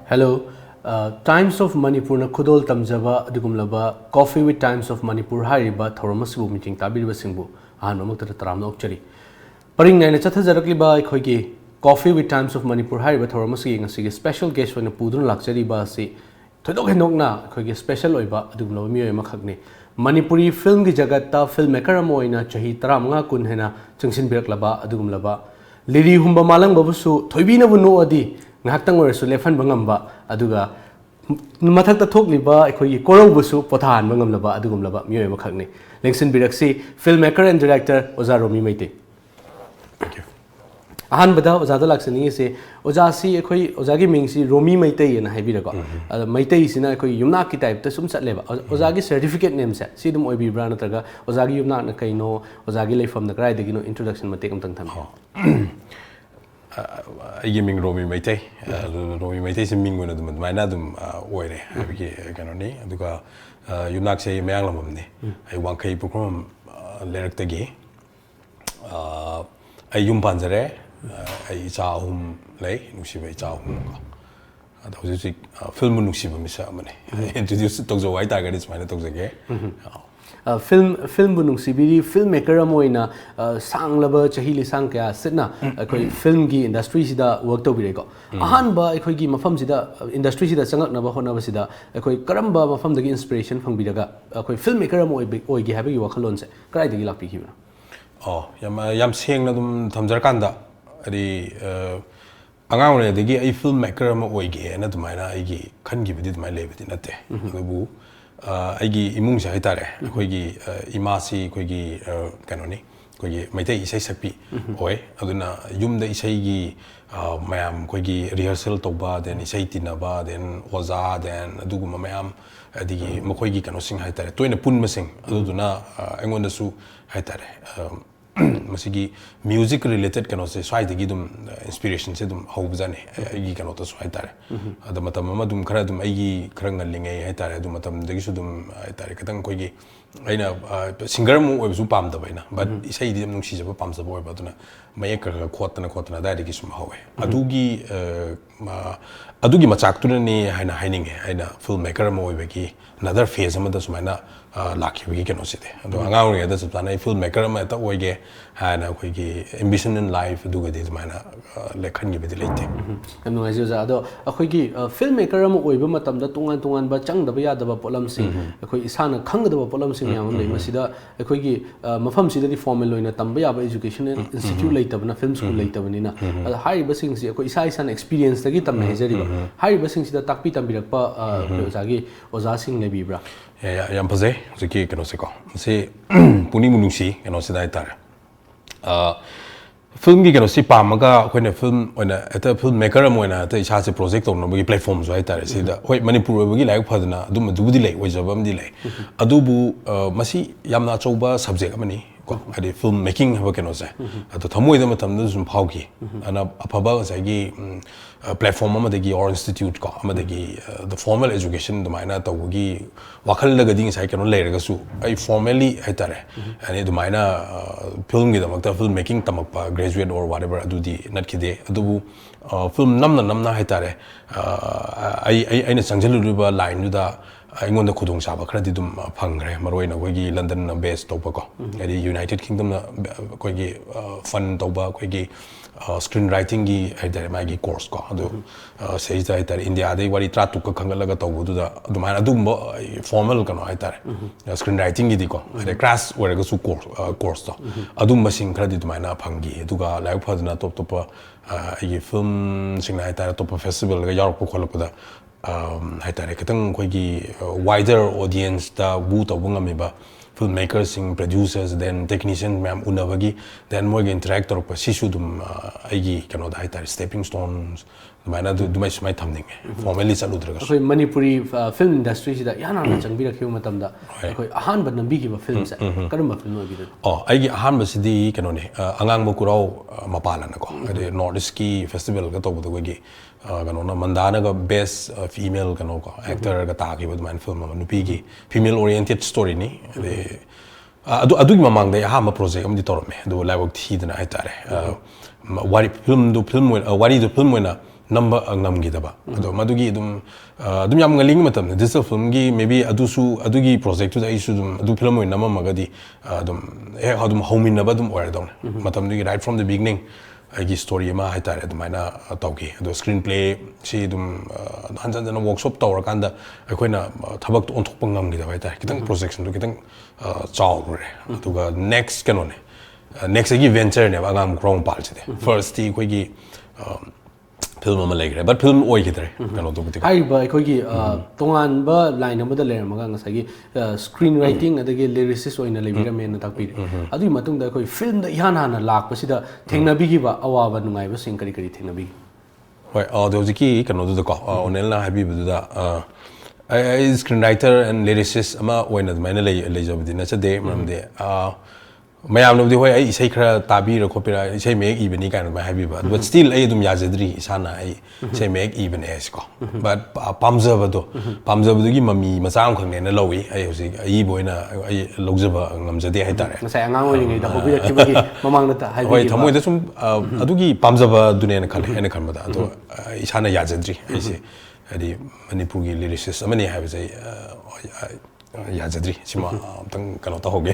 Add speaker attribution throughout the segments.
Speaker 1: Hello, Times of Manipur na khudol tamjaba adugumlaba Coffee with Times of Manipur hariba thoromasibu meeting tabiriba singbu ahan mamukta taramna okchari. Paring naina chatha jarakliba akhoi Coffee with Times of Manipur hariba thoromasi ngasigi special guest wana pudun lakchariba asi thodok henokna akhoi special oiba adugumlaba miyoy makhakni Manipuri film gi jagatta filmmaker amoina chahi 35 kun hena chungsin biraklaba adugumlaba Liri humba malang babusu thoibina bu no adi ngahaktang oresu lefan bangamba aduga mathakta thokliba akhoi korau busu pothan bangamlaba adugumlaba miyoy makhakni lengsin biraksi filmmaker and director Oza Romi Maite.
Speaker 2: Thank you.
Speaker 1: Ahan bada Oza laksani se Oza si akhoi Oza gi mingsi Romi Maite na haibirago Maite sina akhoi yumna ki type ta sum chatleba Oza gi certificate name se sidum oibi brand natraga Oza gi yumna na kaino Oza gi leifam na krai degino introduction matek amtang tham
Speaker 2: I ming Romi Maite, Romi Maite is a ming one of them, my nadum oire, canoni, Duka Yunak say Malamne, I one kay pocrum lyric the gay. I Yumpanzare, I saw whom lay, Nusiba Chahum. That was a film Nusiba Missamane. I introduced to the white tiger, it's my talks again.
Speaker 1: Film bunung sibiri filmmaker amoina sang laba chahili sang kya sitna akhoi film gi industry sida work to bireko ahan ba akhoi gi mafam sida industry sida changak na ba hona ba sida akhoi karamba mafam dagi inspiration phang biraga akhoi filmmaker amoi oi gi habi wakhalon se krai dagi lakpi khibna
Speaker 2: yam seng na dum thamjar kanda ari angang ne dagi ai filmmaker am oi gi na dumaina ai gi khan gi bidi dumai lebidi natte abu aigi imung sa hitare akhoi imasi akhoi kanoni akhoi maitai isai sakpi oi aduna yumda isai gi mayam akhoi rehearsal toba then isai tinaba then oza then aduguma mayam adigi makhoi gi kano sing hitare toina pun masing aduna engonda su hitare masigi music related kano se swai degi dum inspiration se dum hobjane agi kano to swai tare ada matam ma dum khara dum agi khrang lingai hai tare dum matam degi su dum hai tare katang koi gi aina singer mu obu pam da baina but isai di nung si jaba pam sa boy baduna mai ka khotna da degi sum hawe adugi machak tu ni haina haining haina filmmaker mo oibeki another phase amada sumaina lakhi kano side ado angang ri da sapana filmmaker ma ta oige hana khoi gi ambition in life duga de mana lekhan gi bedi leite
Speaker 1: amno ai joza ado akhoi gi filmmaker am oiba matam da tungan ba chang da ba ya da ba polam sing akhoi isana khang da ba polam sing yam lei masida akhoi gi mafam sida di formal loina tamba ya ba education institute leita bana film school leita bani na hai ba sing si akhoi isa experience da gi tam mai jari ba hai ba sing sida takpi tambirak pa oza gi oza sing lebi bra
Speaker 2: yam paze ziki kano se ko se puni munungsi kano se dai tar film gi kano si pamaga khone film ona eta filmmaker amoina ta isa se project on no gi platform zo ai tar se da hoi manipur gi like phadna dum dubudi lai oi jabam di lai adubu masi yamna chauba subject amani ko ade film making ha kano se ado thamoi da matam da zum phaugi ana aphaba sa gi platform amadagi or institute ko amadagi the formal education the maina tawgi wakhal laga ding sai kano leiraga su ai formally haitare ani the maina film gi damakta film making tamakpa graduate or whatever adudi natkide adubu film namna haitare ai na changjelu line da aingonda khudong saba khradi dum phangre maroi na gogi London na base topa ko adi United Kingdom na gogi fund toba gogi screenwriting gi haidare magi course ko adu sei ta haidare India dai wari tra tu ka khangalaga tobu du da dumana dum formal kano haidare screenwriting gi di ko ade class waraga su course to adum masing khradi dumana phangi duga live phadna top ai film singna haidare top festival ga yarok kholapada haitare katang khoi wider audience da bu to bungamiba filmmakers and producers then technicians ma'am unabagi then more interact or sisu dum aigi kano da haitare stepping stones mana du mai smai thamning formally chaludraga
Speaker 1: khoi manipuri film industry sida yana na changbira khiu matam da khoi ahan ba nambi gi ba film sa karum ba film obi
Speaker 2: aigi ahan ba sidi kano ne angang mo kurau mapala na ko ade north east ki festival ga to bu gi kano na mandana ga best female kano ko actor ga ta gi bu man film ma nupi gi female oriented story ni adu gi mamang da ha ma project am di torme do live thi dana ai tare wari film wari do film wena number ngamgidaba ado madugi dum yam ngaling matam digital film gi maybe adugi project tu ai su dum adu film oina namagadi dum adum hominaba dum oradon matam dugi right from the beginning agi story ma haitare adumaina tawgi ado screenplay si dum hanjan workshop tawra kanda akoina thabak tu onthok pangam gidaba haitare kitang projection du kitang chawre aduga next kanone next agi venture ne agam ground palchide first ti koigi film ama legre but film oi gidare kano to buti
Speaker 1: hai ba koi gi tongan ba line amada le maga ngasai gi screenwriting adagi lyricist oina lebira men na takpi adu matung da koi film da ihan hana lak pasida thengnabi gi ba awa nungai ba sing kari kari thengnabi
Speaker 2: hoi audio ki kano do ko onel na habi bu da I screenwriter and lyricist ama oina maina le jobdi na chade mamde mayam no hoi ai isai khara tabi ro khopira isai mek ibani kind of happy but still ai dum yazedri isana ai isai mek even as ko but pamjaba do gi mami masang khangne na lowi ai hosi ai boina ai logjaba ngamjade hai tare
Speaker 1: ngasai angang oi ngai da hobi rakibagi mamang na ta hai
Speaker 2: hoi thamoi da sum adugi pamjaba dune na khale ena khanbada ado isana yazedri ai se adi manipur gi lyricist amani hai sai yazadri sima tang kano ta hoge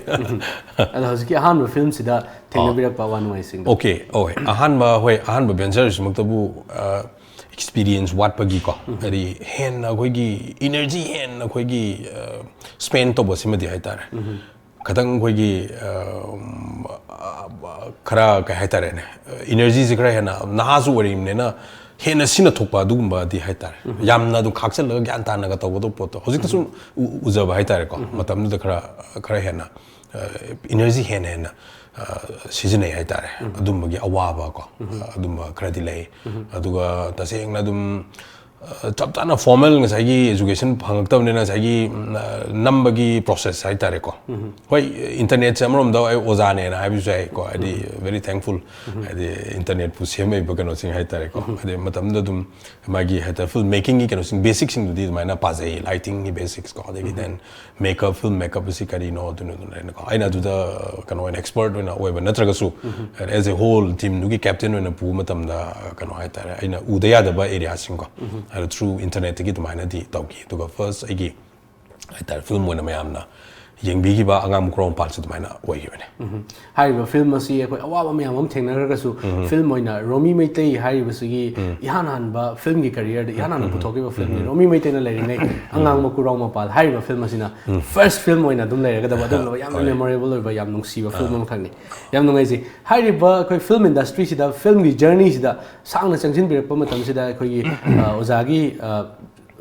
Speaker 1: ada hoziki ahan film sida thengnabirak pa wan wai sing
Speaker 2: okay ahan ba venture smuk tabu experience what pagi ko ari hen agoi gi energy hen agoi gi spend to bosima di haitare kadang agoi gi khara ka haitare ne energy zikra hena nahazu warim ne na hena sina thokpa dugumba di haitare yamna du khaksal la gyan ta na ga tawdo poto hojik su uzaba haitare ko matam da khara hena energy hena season haitare adum gi awaba ko adum khara di lei aduga taseng na dum chap chana formal ngasai gi education phangak tabne na sai gi number gi process haitare ko hoi internet samrom da ai oza ne na habi sai ko adi very thankful adi internet pu seme ba kano sing haitare ko adi matam da dum magi haita film making gi kano sing basic sing du di maina pazai lighting ni basics ko adi then makeup film makeup si kari no du no ko aina du da kano an expert na oi ba natraga su as a whole team du gi captain na pu matam da kano haitare aina udaya da ba area sing ko through internet gi dumaina di tawgi to first agi ai film one mayamna yengbi gi ba angam krom pal chu dumaina oi gi bane
Speaker 1: hai ba film asi koi awa ba mayam am thengna ga su film oina romi meitei hai ba su gi ihan han ba film gi career de ihan han puthoki ba film ni romi meitei na lai nei angang ma kurong ma pal hai ba film asina first film oina dum lai ga da ba dum yam memorable ba yam nungsi ba film ma thangni yam nungai si hai ba koi film industry si da film gi journey si da sangna changsin bi pa matam si da koi gi ozagi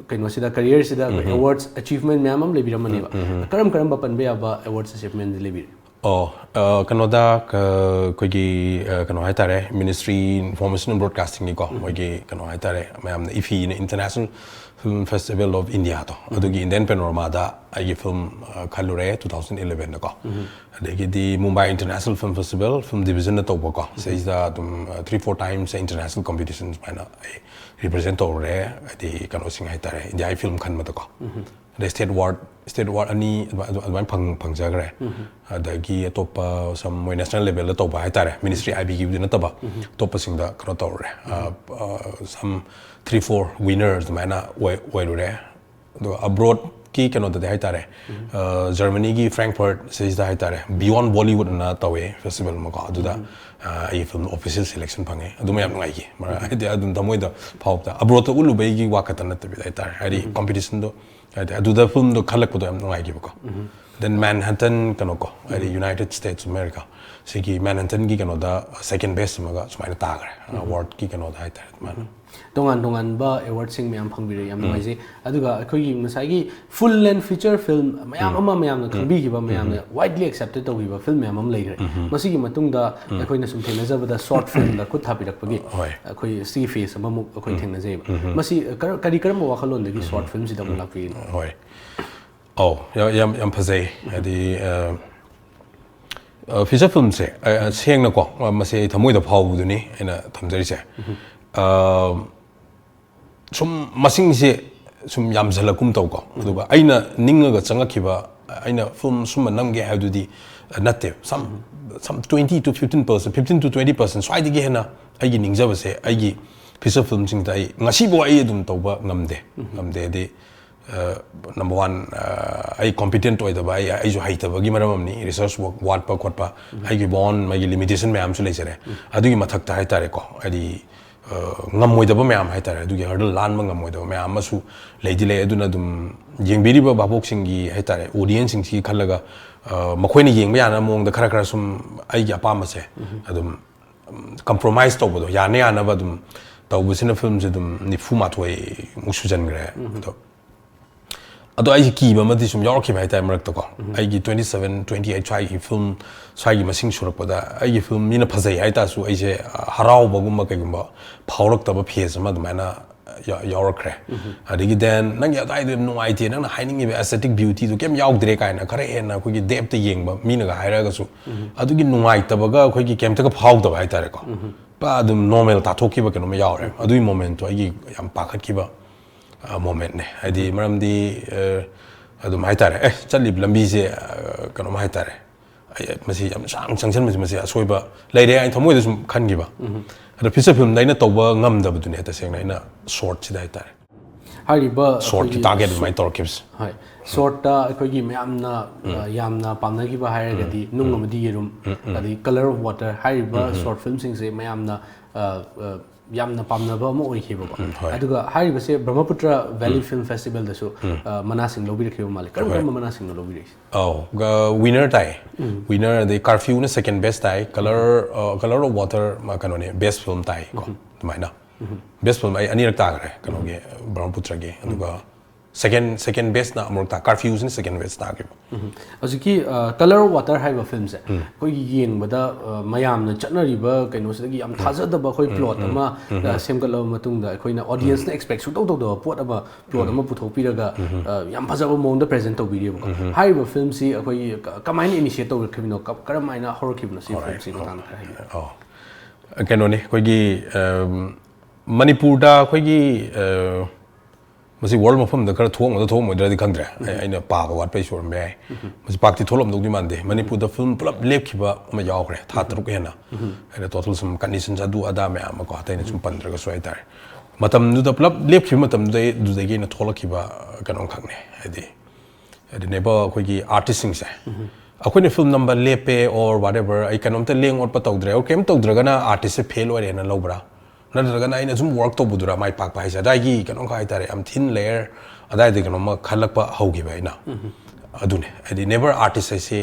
Speaker 1: kaino sida career sida awards achievement myamam lebiramani ba karam ba panbe aba awards achievement lebir
Speaker 2: kanoda kogi kano haitare ministry information and broadcasting ni ko mogi kano haitare myam ifi international film festival of india to adugi indian panorama da agi film khalure 2011 ko adegi di mumbai international film festival film division na to ko says da 3-4 times international competitions bana represent over adi kano sing haitare india film khan ma to ko the state award ani advan phangjagre adagi topa some national level la topa haitare ministry ib gi na taba topa sing da kano tore some 3-4 winners mana wailure do abroad ki kano da haitare germany gi frankfurt says da haitare beyond bollywood na tawe festival ma ko aduda ai film official selection phange aduma yam ngai gi mara ide adum damoi da phawta abroad to ulu bai gi wakata na tabi haitare hari competition do aduda film do khalak ko yam ngai gi ko then manhattan kano ko ari united states of america sigi manhattan gi kano da second best ma ga sumaina ta gare award ki kano da haitare man
Speaker 1: dongan ba award sing mayam phangbire yam ngai ji aduga khoi gi masai gi full length feature film mayam na khangbi gi ba mayam na widely accepted to ba film mayam am lai gare masi gi matung da khoi na sum thena jaba da short film da ku thapi rak pagi khoi see face ama mu khoi thena jai ba masi kari karam wa khalon da gi short film si da mu lakwi
Speaker 2: hoi yam phazai adi feature film se seng na ko mase thamoi da phau du ni ena thamjari se sum masing se sum yam zalakum taw ko aduga aina ninga changakhiba aina film sum namge hadudi natte some 20 to 15% 15 to 20% swai dige hena agi ningjaba se agi feature film sing tai ngasi bo ai dum tawba ngamde de number one ai competent oi da bai ai jo haita bagi maram ni research work wat pa kot pa ai gi bon mai limitation me am su le sere adu gi mathak ta hai tare ko ai ngamoi da ba me am hai tare adu gi hurdle lan ma ngamoi da me am su leidi le adu na dum yengbiri ba babok sing gi hai tare audience sing si khalaga makhoi ni yengba yana mong da khara sum ai gi apa ma se adum compromise to bodo ya ne ana ba dum taw bu sin film je dum ni fu ma thoi mu su jan gre do ado ai ki ba ma di sum yor ki bai tai marak to ko ai gi 27 28 try ki film sai gi masing surak pada ai gi film ni na phazai ai ta su ai je harau ba gum ma kai gum ba phaurak ta ba phase ma dum na yor kre adigi den nang ya dai dum no ai te nang hiding be aesthetic beauty to kem yauk dire kai na khare en na ko gi depth te yeng ba mi na ga haira ga su adu gi nungai ta ba ga ko gi kem ta ga phau da bai ta re ko ba dum normal ta thoki ba ke no ma yaw re adu moment to ai gi yam pa khat ki ba moment ne adi maram di adum hai tare chali lambi se kano mai tare ai masi yam changchen masi asoi ba leire ai thomoi dum khan gi ba ada feature film naina toba ngam da bu ne ta seng naina short chi dai tare
Speaker 1: hari ba
Speaker 2: short ki target mai tor kips
Speaker 1: hai short ta koi gi yamna pamna gi ba hai ga di nung ma di rum adi color of water hari ba short film sing se mayamna yamna pamna ba mo oi khiba ba aduga hari ba se Brahmaputra Valley Film Festival da so manasing lobi rakhiba malik karam manasing lobi rais
Speaker 2: winner tai winner the curfew na second best tai color of water ma kanone best film tai ko tumaina best film ai ani rak ta gare kano ge Brahmaputra ge aduga second best na amurta curfew ni second best ta ge
Speaker 1: aziki color of water haiba film se koi yeng bada mayam na chatna riba kaino se gi am thaja da ba koi plot ama semgalo matung da koi na audience na expect su to do pot ama plot ama puthok pi raga yam phaja ba mong da present to bi ba haiba film si koi kamai ni initiate to khibino karamaina horror khibno si film si tan
Speaker 2: hai kaino ne koi gi manipur da koi gi masi world mafam da kar thong mo da di khandre aina pa ba wat pe shor me masi pak ti tholom dog di mande manipur da film pulap lep khiba ma yaw khre tha truk hena aina total sum conditions adu ada me am ko ta ni sum 15 ga swai tar matam nu da pulap lep khiba matam du da ge na tholak khiba kanon khakne adi ne ba khoi gi artist sing sa akhoi ne film number lepe or whatever ai kanom ta leng ot pa tawdre o kem tawdra ga na artist se fail ore na lobra nadragana ina zum work to budura mai pak pai sa dai gi kanon khai tare am thin layer adai de kanon ma khalak pa hogi bai na adune adi never artist I say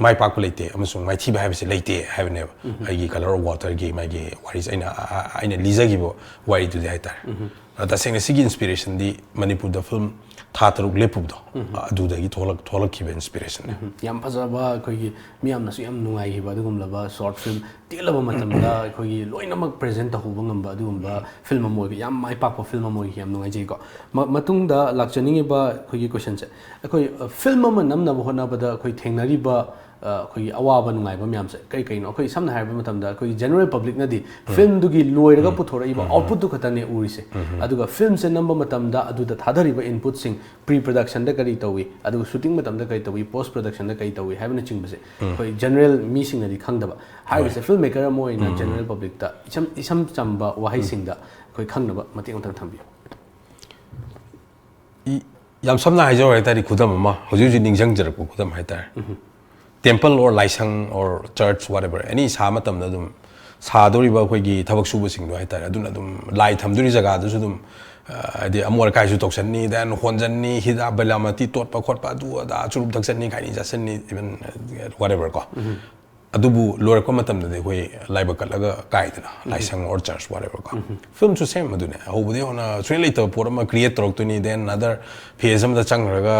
Speaker 2: mai pak leite amasung mai thi ba have se leite have never ai gi color of water gi mai gi waris ina liza gi bo wari tu dai tare ata sing sigi inspiration di manipur da film tha taruk lepup do adu da gi tholak ki inspiration
Speaker 1: yam phaja ba koi gi miam na su yam nungai hi ba dugum laba short film telaba matam da koi gi loina mak present ta huba ngam ba dugum ba film mo gi yam mai pak pa film mo gi yam nungai ji ko matung da lakchani ba koi gi question se koi film ma nam na ba hona ba da koi thengnari ba koi awaba nungai ba miam se kai kai no koi samna har ba matam da koi general public na di film du gi loi raga puthora iba output du khatane uri se aduga film se number matam da adu da thadari ba input sing pre production da kari tawi adu shooting matam da kai tawi post production da kai tawi have na ching ba se koi general mi sing na di khang da ba hai se filmmaker mo ina general public da isam chamba wahai sing da koi khang na ba mating tang thambi
Speaker 2: yam samna hai jo hai tari khudam ma hoju ji ningjang jarak ko khudam hai tar temple or laisang or church whatever any sa matam da dum sa dori ba khoi gi thabak su ba sing do hai tar aduna dum lai tham duri jaga du su dum ade amor kai su toksan ni dan honjan ni hida balamati tot pa khot pa du da churup daksan ni kai ni jasan ni even whatever ko adubu lor ko matam da khoi lai ba kalaga kai dana laisang or church whatever ko film su same adune ho bude ona train later por ma create torok to ni then another phase da chang raga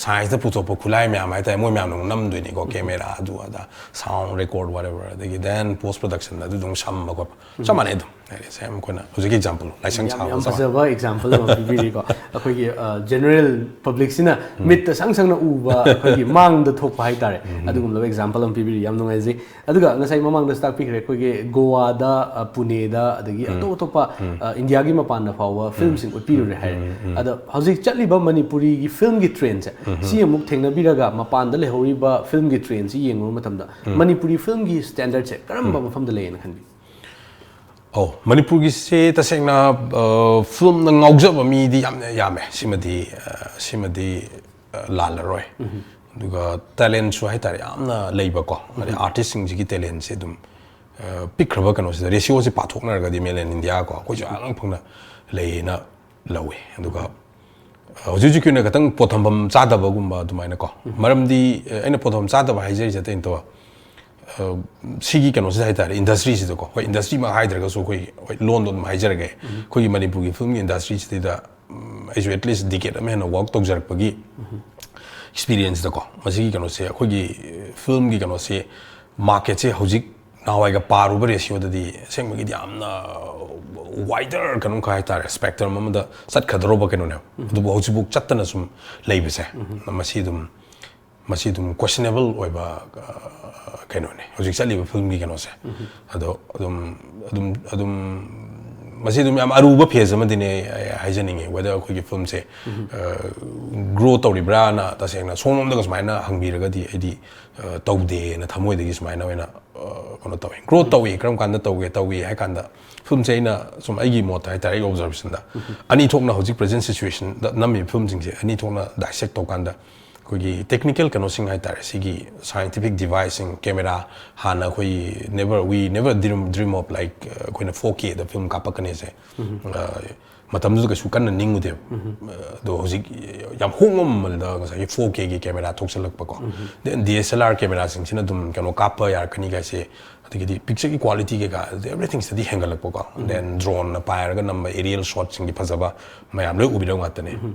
Speaker 2: science da puto po khulai me amai ta mo me am nam do ni ko camera adu da sound record whatever then post production da du dong sam ma ko samane do same ko na hojiki example laisang cha
Speaker 1: am pasaba example of bibiri ko akoi gi general public sina mit ta sang na uba akoi gi mang da thok pa hai tare adugum lo example am bibiri yam nongai ji aduga ngasai mamang da stock pick re koi gi Goa da Pune da adagi atopa India gi mapan na fawa film sing utpi re hai ada hojik chatli ba Manipuri gi film gi trend se si amuk thengna biraga mapan da le hori ba film gi trend si yengu matam da Manipuri film gi standard se karam ba mafam da le na khan bi
Speaker 2: Oh, Manipur se tasengna film na ngaujaba mi di yame simadi lalaroi. Duga talent su hai tare amna leiba ko. Ade artist sing ji talent se dum pikraba kano se ratio se pathokna ga di melen India ko ko ja lang phungna leina lawe. Duga Juju kyuna katang pothambam chadaba gumba dumaina ko. Maramdi aina potham chadaba haijari jate into sigi kano se hai tare industry se ko. Hoi industry ma haidra ga so koi London ma haijara ga. Koi Manipur gi film industry se da at least decade me na work tok jarak pagi experience da ko. Masigi kano se koi gi film gi kano se market se hojik nawai ga paru ba ratio da di seng gi di amna wider kanum ka hai tare spectrum ma da sat khadro ba kano ne. Du bo hojibuk chattana sum leibe se. Masidum questionable oi ba kano ne. Hojik sali ba film gi kano se. Adum masidum am aruba phase ma dine haijaninge whether koi gi film se grow tawribra na tasengna somnom da smaina hangbiraga di edi tawde na thamoi de gi smaina wena kono tawi grow tawi kram kanda tawi hai kanda film se na sum aigi mot hai tare observation da ani thokna hojik present situation da nami film jing se ani thokna dissect to kanda koi technical kano sing hai tare sigi scientific device camera hana koi we never dream of like koi na 4K the film kapakane se matamdu ka sukan na ningu de do hojik yam hongom mal da sa 4K gi camera thoksalak pa ko then DSLR camera sing sina dum kano kapa yar kani ga se the picture ki quality ke ga everything study hangal po ko then drone na pair ga number aerial shots sing gi phajaba mayam le ubidong atane.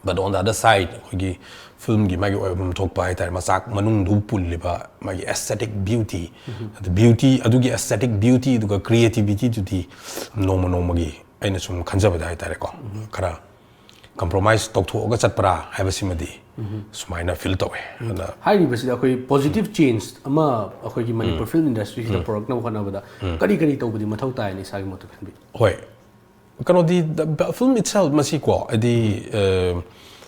Speaker 2: But on the other side, we film gi magi talk by time masak manung du pulliba magi aesthetic beauty. The beauty adugi aesthetic beauty duga creativity to the normal gi aina sum khanjaba dai tare ko kara compromise tok tho ga chatpara haibasimadi sumaina feel tawe na
Speaker 1: hai ri basida koi positive change ama akoi gi Manipur film industry da product na khana bada kari tawbudi mathau tai ni sagi motu khanbi
Speaker 2: hoi kano di the film itself masi ko adi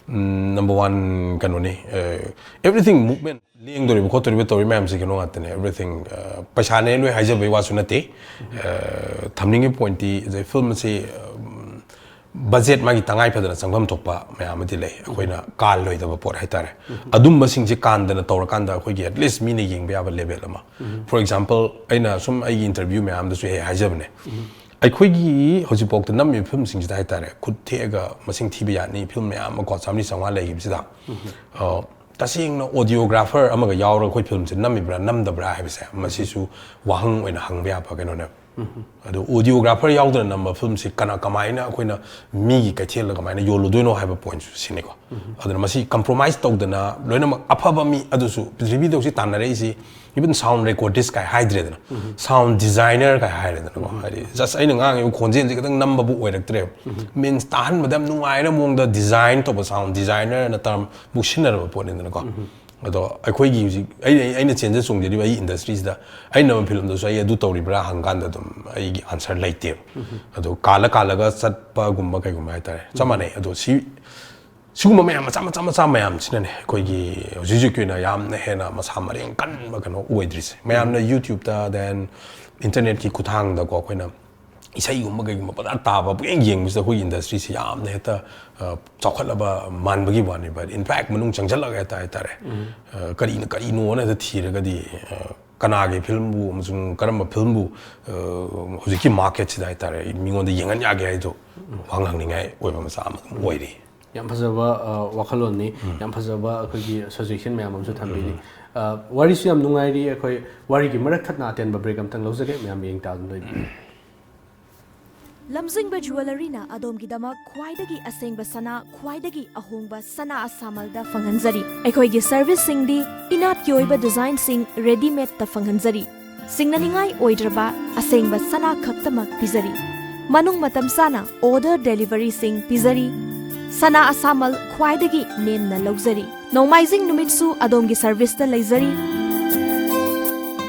Speaker 2: number one kano ni everything movement ling dori ko tori tori ma'am se kano atne everything paisa ne loi haija bai wa sunate thamning point di the film se budget magi tangai phadana sangam thokpa mayam adi lei akoina kal loi da por hai tare adum masing je kan dana tor kan da khoi at least mini yeng ba level ama for example aina sum ai interview mayam da su haija bane akhoi gi hojipok da nam film sing jai tare khut thega masing thibi ya ni film mayam ko samni sangwa lai gi sida tasing no audiographer amaga yawra khoi film se nam bra nam da bra ha bisa masi su wahang oina hang ba pa keno na ado audiographer yawda number film se kana kamaina akoina mi gi ka thel kamaina yolo doino ha ba point sine ko adana masi compromise tawdana loina afaba mi adusu review do si tanare si even sound recordist kai hydred sound designer kai hydred ko hari just aina ngang yu khonjen ji kadang number bu oiraktre means tan madam nu aina mong da design to sound designer na term bu sinner ba point na ko ado akhoi gi aina change song ji ai industries da aina film do so ai du tori bra hangan da dum ai gi answer laite ado kala ga satpa gumba kai gumai tare chamane ado siguma mayam macha mayam sinane koi gi juju kyuna yam na hena masa mareng kan ba kano oidris mayam na YouTube ta then internet ki kuthang da ko koina isai gumba gai gumba pada ta ba beng yeng mis da koi industry si yam na heta chokhala ba man ba gi bani but in fact manung changjal ga ta tare kari no na da thira ga di kana ge film bu amsung karam film bu hojiki market si da tare mingon da yengan ya ge do wangang ningai oi ba masa am oiri
Speaker 1: yam phajaba wakhalon ni yam phajaba akoi gi suggestion mayam amsu thambi ni wari su yam nungai ri akoi wari gi marak thatna aten ba break am tang lojage mayam yeng ta doi
Speaker 3: Lamjingba jewelry na adom gidama khwaidagi asengba sana khwaidagi ahongba sana asamal da fanghanjari aikoi gi service sing di inat yoiba design sing ready made ta fanghanjari singnaningai oidraba asengba sana khaktamak pizari manung matam sana order delivery sing pizari sana asamal khwaidagi nemna lawjari nomaizing numitsu adom gi service ta leizari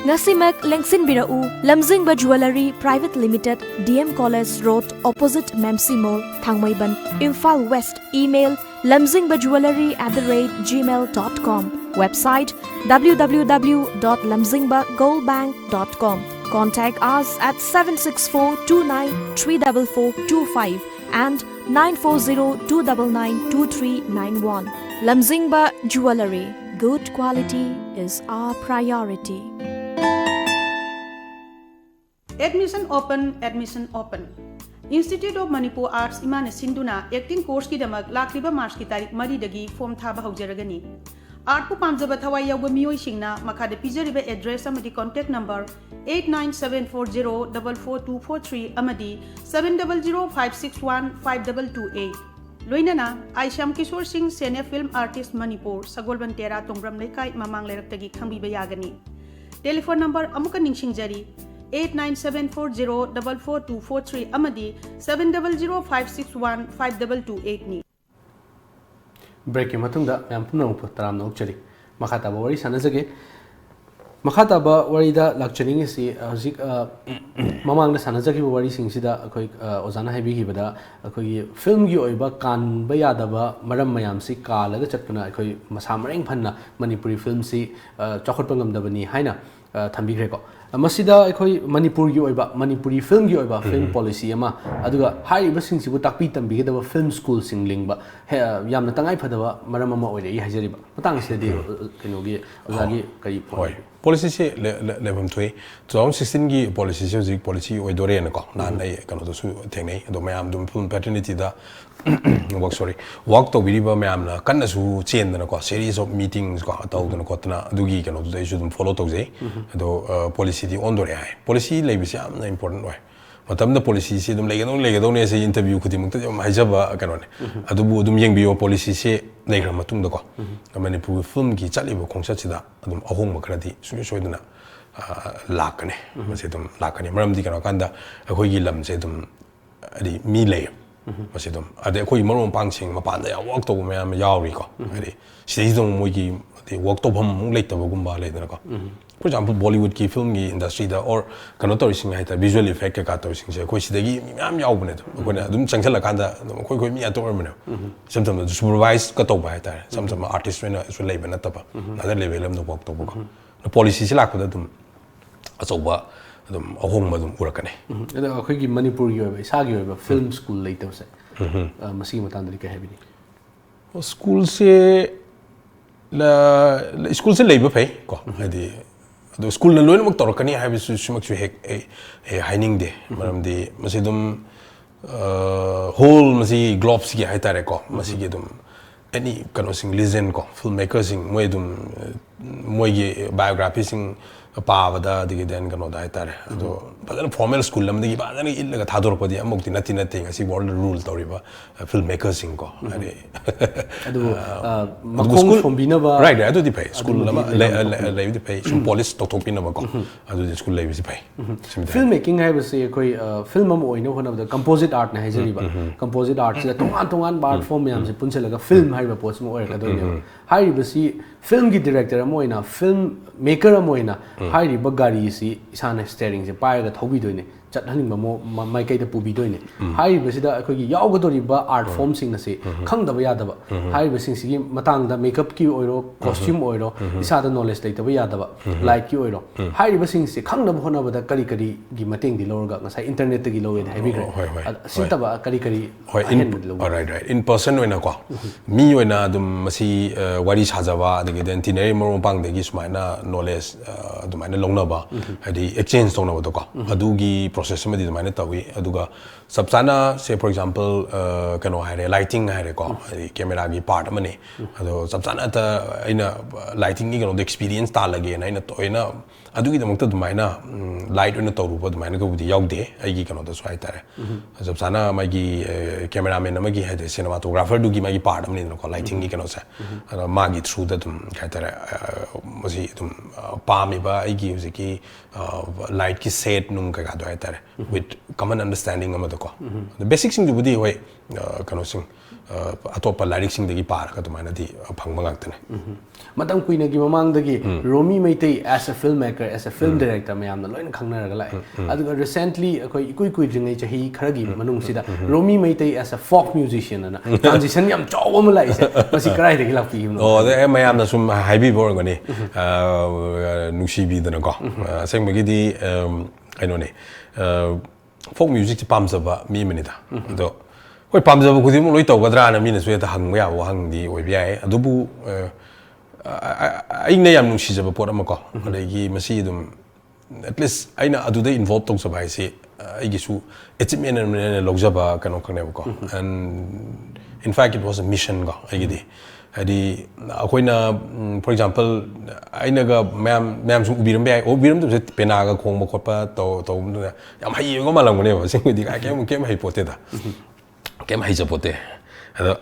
Speaker 3: Ngasimak Lengsin Birau, Lamjingba Jewelry Private Limited, DM College Road, opposite Memsi Mall, Thangmaiban, Imphal West. Email lamjingbajewelry@gmail.com. Website www.lamjingbagoldbank.com. Contact us at 76429344425 and 940-299-2391. Lamzingba Jewellery. Good quality is our priority.
Speaker 4: Admission open. Institute of Manipur Arts Imane Sinduna acting course ki damak lakriba March ki tarik mari dagi form thaba haujaragani. Art pu pamjaba thawai yawba miyoi singna makhada pijariba address amadi contact number 8974044243 amadi 7005615228. Loinana Aisham Kishore Singh Senior Film Artist Manipur Sagolban Tera Tongbram Lekai Mamang Lerak Khambi Bayagani. Telephone number amuka ningsingjari 8974044243 amadi 7005615228 ni.
Speaker 1: Break ki matungda mayam pumnamupu taramna ukchari. Makhataba wari sanazage. Makhataba wari da lakchari ngisi hauzik mamang da sanazagi wari singsida akoi ozana haibi hibada akoi film gi oiba kan bayadaba maram mayam si kalaga chatpana akoi masamareng phanna Manipuri film si chakhotpa ngamdabani haina thambigre ko masida akoi Manipuri film gi oiba film policy ama aduga haiba singsibu takpi tambigedaba film school singlingba yamna tangai phadaba maram ama oire I hajariba matang sidi kenogi ozagi kari
Speaker 2: Hoi. Policy se level 3 2016 gi policy se zik policy oidore na ko nan nei kano to su thengnei ado mayam dum film paternity da work to biriba mayam na kan su chen na ko series of meetings ko taw na ko tna dugi kano to issue dum follow to je ado policy di ondore ai policy lebisi am na important way matam da policy se dum legadong ne se interview khudi mukta jam haijaba kano ne adu bu dum yeng bio policy se legra matung da ko Manipur film gi chaliba khongsa chida adum ahong makradi sui soiduna lakane mase dum lakane maram di kana kanda akhoi gi lam se dum adi mi le mase dum ade akhoi marom pangching mapan da ya work to me am yauri ko adi sei dum mo gi work to bham leitaba gumba leidana ko for example Bollywood ki film gi industry da or kano to sing hai ta visual effect ka to sing se khoi sidagi myam yaw bune to ko na dum changchal la kanda khoi mi ator mane sometimes the supervise ka to ba ta sometimes artist na so label na ta ba other level am no work to ko no policy se la ko da dum asoba dum ahong ma dum urakane
Speaker 1: ada akhoi gi Manipur gi oiba isa gi oiba film school leitaba se masi matandri ka hebini
Speaker 2: school se la school se labor pay ko adi ado school na loin mak torkani ha bisu sumak chu hek haining de maram de masidum whole masi globes gi ha tare ko masi gi dum any kano sing listen ko filmmaker sing moi dum moi gi biography sing paavada digi den kano da tare ado badan formal school lam digi badan illaga thador padi amok dinati nati ngasi world rule toriba filmmaker sing ko ade
Speaker 1: adu makong fombina ba
Speaker 2: right ado di pay school lama le di pay some police to topina ba ko adu di school le di pay
Speaker 1: filmmaking hai base koi film am oina hona da composite art na hajari ba composite art se tongan art form yam se punchelaga film hai ba post mo oira ka do ne hai basi film gi director am oina film maker am oina hai ri ba gari si isana steering se pai ga thobi doine chathaning ba mo mai kai da pubi doine hai basi da koi gi yaw ga dori ba art form sing na se khang da ba ya da ba hai basi sing gi matang da makeup ki oiro costume oiro isa da knowledge leita ba ya da ba light ki oiro hai basi sing se khang da ba hona ba da kari kari gi mateng di lor ga ngasai internet gi lo ne heavy gra sinta ba kari
Speaker 2: right in person oina ko mi oina dum masi wari sajaba de den tineri mo pang de gi smaina knowledge dumaina longna ba hadi exchange tona ba ko adu gi process ma di dumaina tawi aduga sabsana say for example kano haire lighting haire ko camera gi part amane ado sabsana ta ina lighting gi kano experience ta lage na ina to ina adu gi damakta dumaina light ona to rupa dumaina ko budi yaude ai gi kano da so aitare sabsana ma gi cameraman ma gi hade cinematographer du gi ma gi part amane ko lighting gi kano sa ado ma gi through da dum kaitare masi dum pami ba ai gi ki light ki set nung ka ga do aitare with common understanding amada ko the basic thing du budi hoi kano sing atopa lyrics sing dagi par ka tumaina di phangma ngak tane
Speaker 1: matam kuina gi mamang dagi Romi Maitai as a filmmaker as a film director mayam na loina khangna ra lai aduga recently akoi ikui jingai chahi kharagi manung sida Romi Maitai as a folk musician na transition yam chaw ma lai se masi karai dagi lakpi no
Speaker 2: oh the mayam na sum haibi bor ngani nuksi bi dana ko seng bagi di ꯀꯩꯅꯣꯅꯦ ꯐꯣꯛ ꯃ꯭ꯌꯨꯖꯤꯛꯁꯦ ꯄꯥꯝꯖꯕ ꯃꯤ ꯑꯃꯅꯤꯗ ꯑꯗꯣ ꯍꯣꯏ ꯄꯥꯝꯖꯕ ꯈꯨꯗꯤꯡꯃꯛ ꯂꯣꯏ ꯇꯧꯒꯗ꯭ꯔꯥꯅ ꯃꯤꯅꯁꯨ ꯍꯦꯛꯇ ꯍꯪꯕ ꯌꯥꯕ ꯋꯥꯍꯪꯗꯤ ꯑꯣꯏꯕ ꯌꯥꯏ ꯑꯗꯨꯕꯨ ꯑꯩꯅ ꯌꯥꯝ ꯅꯨꯡꯁꯤꯖꯕ ꯄꯣꯠ ꯑꯃ ꯀꯣ ꯑꯗꯒꯤ ꯃꯁꯤ ꯑꯗꯨꯝ ꯑꯦꯠꯂꯤꯁ ꯑꯩꯅ ꯑꯗꯨꯗ ꯏꯟꯚꯣꯜꯕ ꯇꯧꯖꯕ ꯍꯥꯏꯁꯤ ꯑꯩꯒꯤꯁꯨ ꯑꯦꯆꯤꯞꯃꯦꯟ ꯑꯃꯅ ꯂꯧꯖꯕ ꯀꯩꯅꯣ ꯈꯪꯅꯦꯕꯀꯣ ꯑꯦꯟ ꯏꯟꯐꯦꯛ ꯏꯠ ꯋꯥꯁ ꯑ ꯃꯤꯁꯟ ꯀꯣ ꯑꯩꯒꯤꯗꯤ ꯍꯥꯏꯗꯤ ꯑꯩꯈꯣꯏꯅ ꯐꯣꯔ ꯑꯦꯛꯖꯥꯝꯄꯜ ꯑꯩꯅꯒ ꯃꯌꯥꯝ ꯁꯨꯝ ꯎꯕꯤꯔꯝꯕ ꯌꯥꯏ ꯎꯕꯤꯔꯝꯗꯕꯁꯦ ꯄꯦꯅꯥꯒ ꯈꯣꯡꯕ ꯈꯣꯠꯄ ꯇꯧꯕꯗꯨꯅ ꯌꯥꯝ ꯍꯩꯕ ꯃꯥꯜꯂꯝꯒꯅꯦꯕ ꯑꯁꯦꯡꯕꯗꯤ ꯀꯩꯝ ꯍꯩꯄꯣꯠꯇꯦꯗ ꯀꯩꯝ ꯍꯩꯖꯄꯣꯠꯇꯦ ꯑꯗꯣ